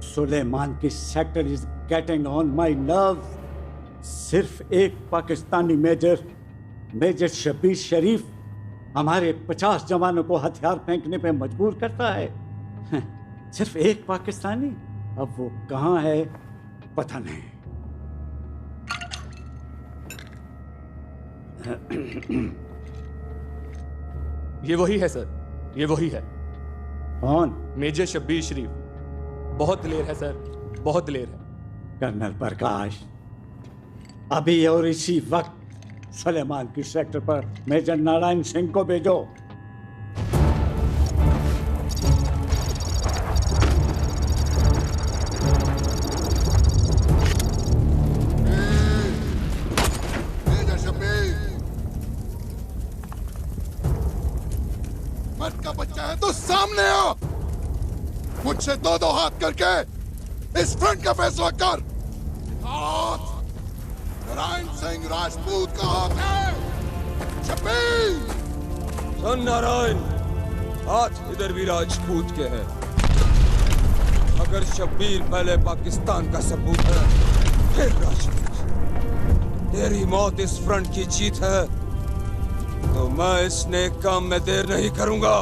सुलेमान की sector is getting on my nerve. सिर्फ एक पाकिस्तानी मेजर शबीर शरीफ हमारे 50 जवानों को हथियार फेंकने पे मजबूर करता है। सिर्फ एक पाकिस्तानी, अब वो कहाँ है पता नहीं। ये वही है सर, ये वही है। कौन? मेजर शब्बीर शरीफ। बहुत दिलेर है सर, बहुत दिलेर है। कर्नल प्रकाश, अभी और इसी वक्त सुलेमान की सेक्टर पर मेजर नारायण सिंह को भेजो। मर्द का बच्चा है तो सामने आ, मुझसे दो दो हाथ करके इस फ्रंट का फैसला कर। हाथ नारायण सिंह राजपूत का हाथ है। शब्बीर सुन नारायण, हाथ इधर भी राजपूत के हैं। अगर शब्बीर पहले पाकिस्तान का सबूत है, फिर राजपूत। तेरी मौत इस फ्रंट की जीत है, तो मैं इस नेक काम में देर नहीं करूंगा।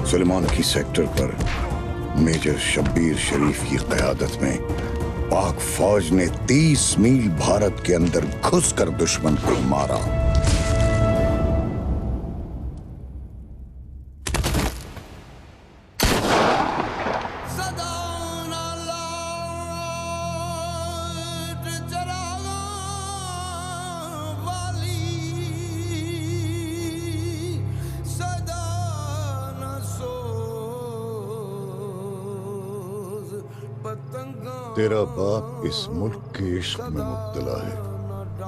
सुलेमान की सेक्टर पर मेजर शब्बीर शरीफ की क़यादत में पाक फौज ने 30 मील भारत के अंदर घुसकर दुश्मन को मारा। तेरा बाप इस मुल्क के इश्क में मुब्तला है,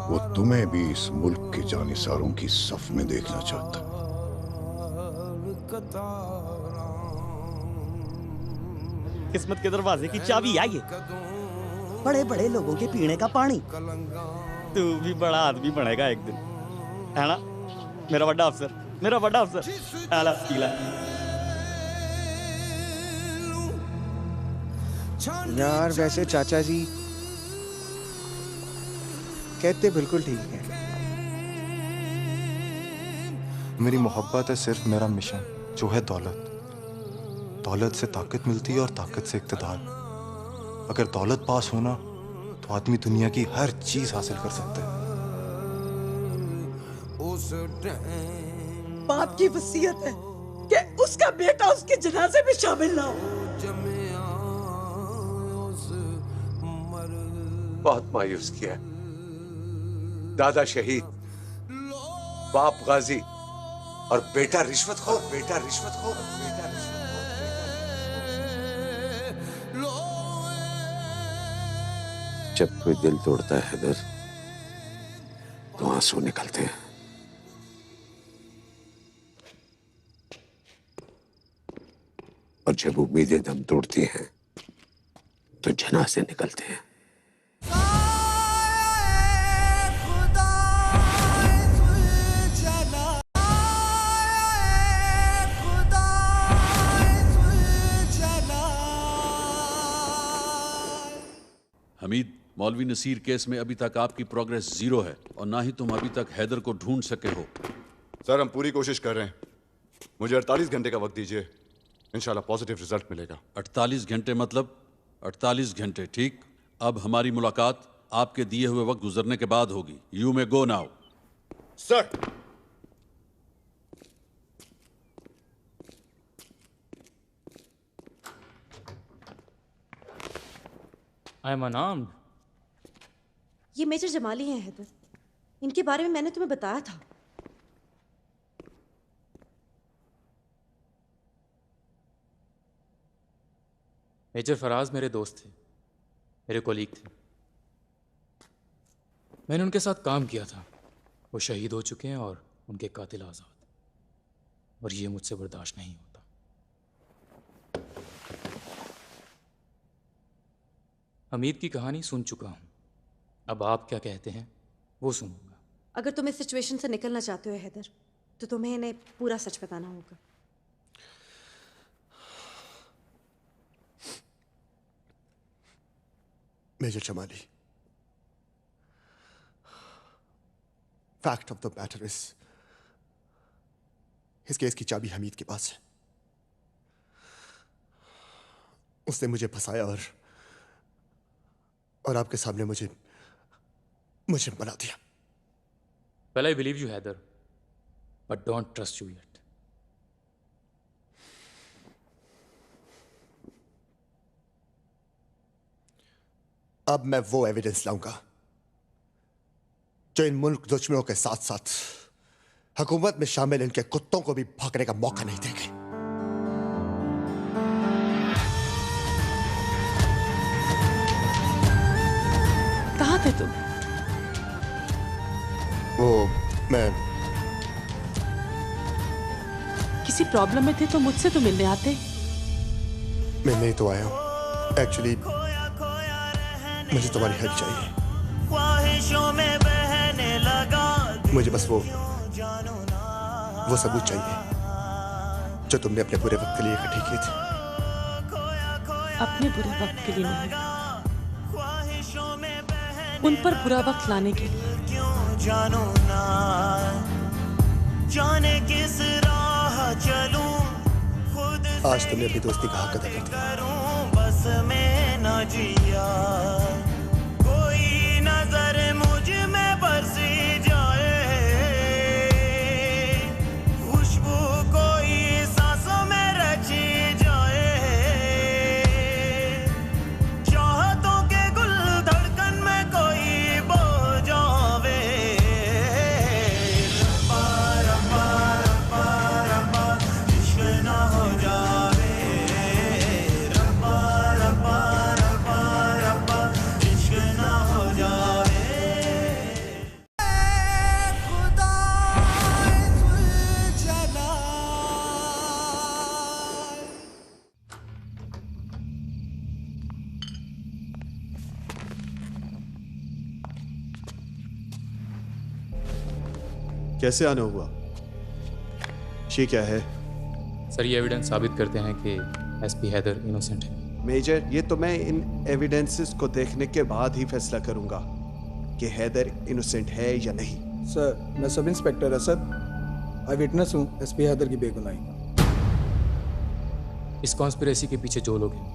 वो तुम्हें भी इस मुल्क के जानिसारों की सफ में देखना चाहता। किस्मत के दरवाजे की चाबी आई है, बड़े बड़े लोगों के पीने का पानी। तू भी बड़ा आदमी बनेगा एक दिन, है ना मेरा बड़ा अफसर, मेरा बड़ा अफसर। आला पीला यार वैसे चाचा जी कहते बिल्कुल ठीक है। मेरी मोहब्बत है सिर्फ मेरा मिशन, जो है दौलत। दौलत से ताकत मिलती है और ताकत से इक़्तिदार। अगर दौलत पास हो ना तो आदमी दुनिया की हर चीज हासिल कर सकता है। बाप की वसीयत है कि उसका बेटा उसके जनाजे में शामिल ना हो। बहुत मायूस किया। दादा शहीद, बाप गाजी और बेटा रिश्वतखोर, बेटा रिश्वतखोर, बेटा रिश्वतखोर। जब कोई दिल तोड़ता है हैदर तो आंसू निकलते हैं, और जब उम्मीदें दम तोड़ती हैं तो जनाजे निकलते हैं। हमीद, मौलवी नसीर केस में अभी तक आपकी प्रोग्रेस 0 है और ना ही तुम अभी तक हैदर को ढूंढ सके हो। सर हम पूरी कोशिश कर रहे हैं, मुझे 48 घंटे का वक्त दीजिए, इंशाल्लाह पॉजिटिव रिजल्ट मिलेगा। 48 घंटे मतलब 48 घंटे, ठीक। अब हमारी मुलाकात आपके दिए हुए वक्त गुजरने के बाद होगी। You may go now. Sir I am unarmoured. ये मेजर जमाली हैं हैदर, इनके बारे में मैंने तुम्हें बताया था। मेजर फराज मेरे दोस्त थे, मेरे कोलीग थे। मैंने उनके साथ काम किया था। वो शहीद हो चुके हैं और उनके कातिल आज़ाद, और ये मुझसे बर्दाश्त नहीं होता। हमीद की कहानी सुन चुका हूं, अब आप क्या कहते हैं वो सुनूंगा। अगर तुम इस सिचुएशन से निकलना चाहते हो हैदर, तो तुम्हें इन्हें पूरा सच बताना होगा। Major Jamali, fact of the matter is इस केस की चाबी हमीद के पास है। उसने मुझे फंसाया और आपके सामने मुझे मुझे बना दिया। Well, I believe you, Heather, but don't trust you yet. अब मैं वो एविडेंस लाऊंगा जो इन मुल्क दुश्मनों के साथ साथ हुकूमत में शामिल इनके कुत्तों को भी भागने का मौका नहीं देंगे। कहाँ थे तुम? वो मैं किसी प्रॉब्लम में थे तो मुझसे तो मिलने आते। मैं नहीं तो आया हूँ। एक्चुअली मुझे तुम्हारी हेल्प चाहिए। मुझे बस वो सबूत चाहिए जो तुमने अपने बुरे वक्त के लिए इकट्ठे किए थे। अपने बुरे वक्त के लिए नहीं, उन पर बुरा वक्त लाने के लिए। जानो ना जाने किस राह चलूं, खुद आज तुमने अपनी दोस्ती का हक अदा कर दिया। बस मैं ना जिया, कोई नजर मुझ में बरसी जाए, खुशबू कोई सांसों में रची जाए, चाहतों के गुल धड़कन में कोई बो जावे। रब्बा रब्बा रब्बा रब्बा इश्क ना हो जावे, रब्बा रब्बा रब्बा रब्बा इश्क ना हो जावे। खुदा चला कैसे आना हुआ? ये क्या है? सर, ये एविडेंस साबित करते हैं कि एसपी हैदर इनोसेंट है। मेजर, ये तो मैं इन एविडेंसेस को देखने के बाद ही फैसला करूंगा कि हैदर इनोसेंट है या नहीं। सर, मैं सब इंस्पेक्टर असद आई विटनेस हूँ एसपी हैदर की बेगुनाही। इस कॉन्स्पिरेसी के पीछे जो लोग हैं,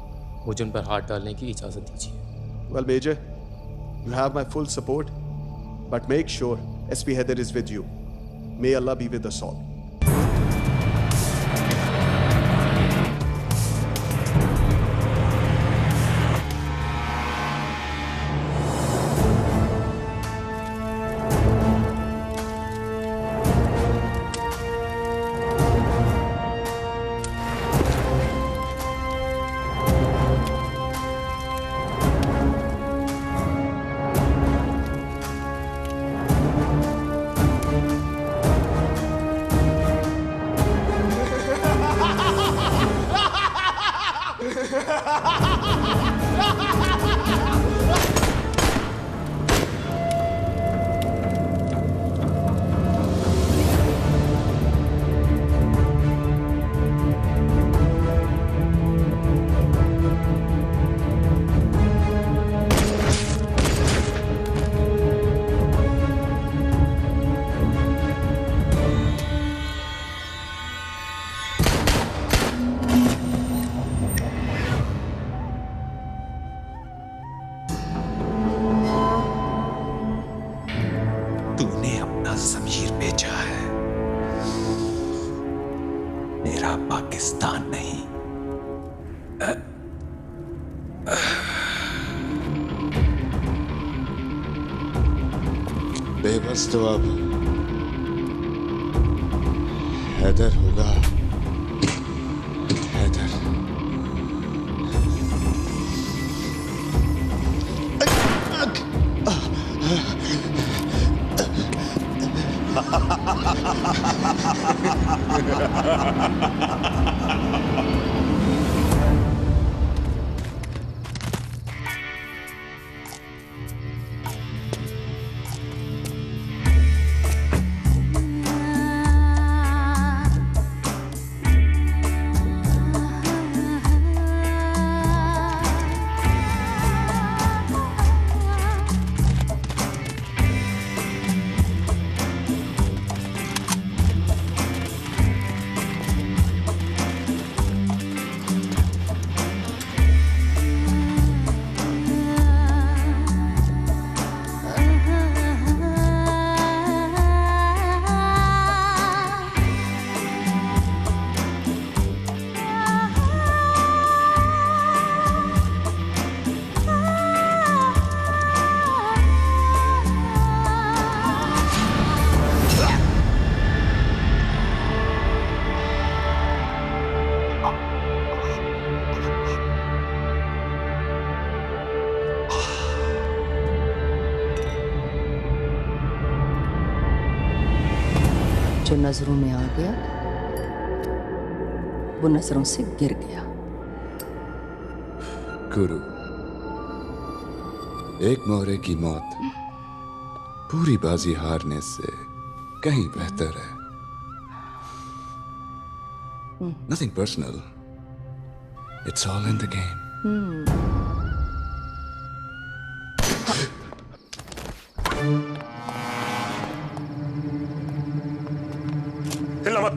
मुझे उन पर हाथ डालने की इजाज़त दीजिए। Well, Major, you have my full support, but make sure SP Haider is with you. May Allah be with us all. तूने अपना ज़मीर बेचा है, मेरा पाकिस्तान नहीं। बेबस तो अब हैदर होगा। हैदर जो नजरों में आ गया वो नजरों से गिर गया। गुरु, एक मोहरे की मौत पूरी बाजी हारने से कहीं बेहतर है। Nothing personal. It's all in the game. हिलना मत।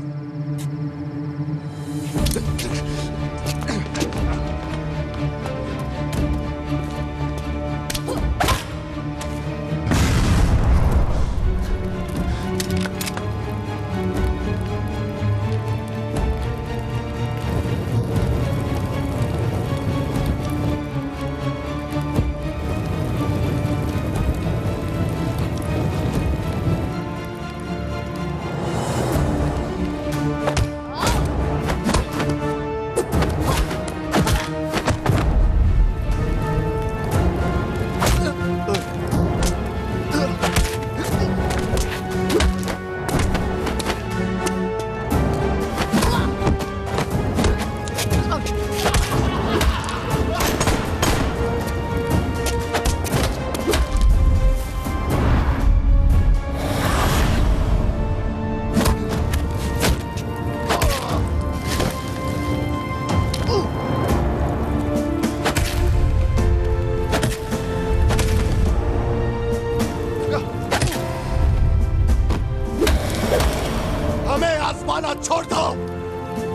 छोड़ दो।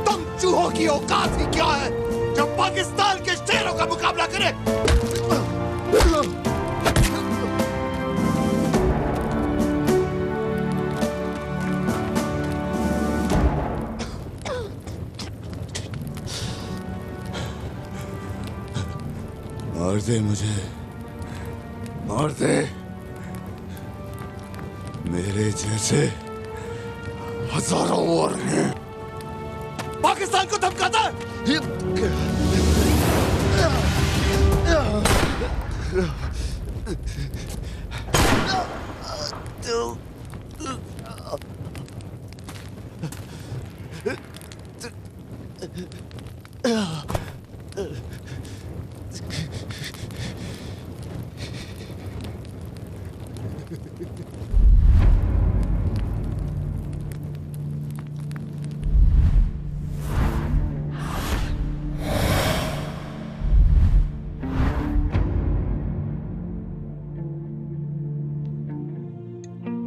तुम चूहों की औकात ही क्या है जो पाकिस्तान के शेरों का मुकाबला करे? मार दे मुझे, मार दे। मेरे जैसे हजारों और हैं। पाकिस्तान को धमकाता है।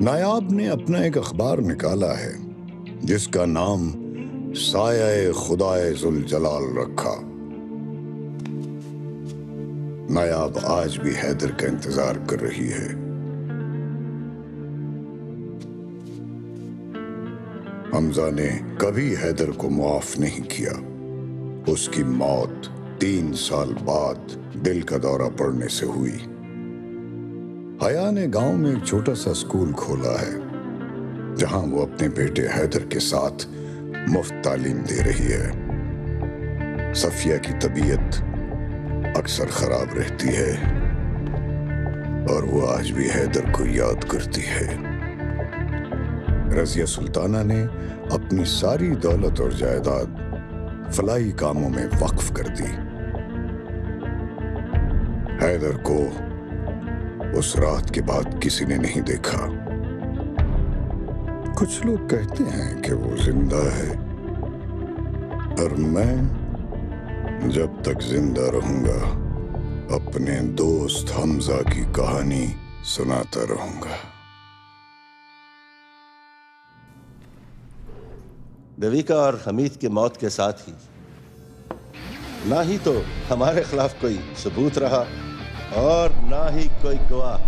नायाब ने अपना एक अखबार निकाला है जिसका नाम साया खुदाए जुल जलाल रखा। नायाब आज भी हैदर का इंतजार कर रही है। हमजा ने कभी हैदर को मुआफ नहीं किया। उसकी मौत 3 साल बाद दिल का दौरा पड़ने से हुई। हया ने गांव में एक छोटा सा स्कूल खोला है जहां वो अपने बेटे हैदर के साथ मुफ्त तालीम दे रही है। सफिया की तबीयत अक्सर खराब रहती है और वो आज भी हैदर को याद करती है। रजिया सुल्ताना ने अपनी सारी दौलत और जायदाद फलाही कामों में वक्फ कर दी। हैदर को उस रात के बाद किसी ने नहीं देखा। कुछ लोग कहते हैं कि वो जिंदा है, और मैं जब तक जिंदा रहूंगा अपने दोस्त हमजा की कहानी सुनाता रहूंगा। देविका और हमीद की मौत के साथ ही ना ही तो हमारे खिलाफ कोई सबूत रहा और ना ही कोई गवाह।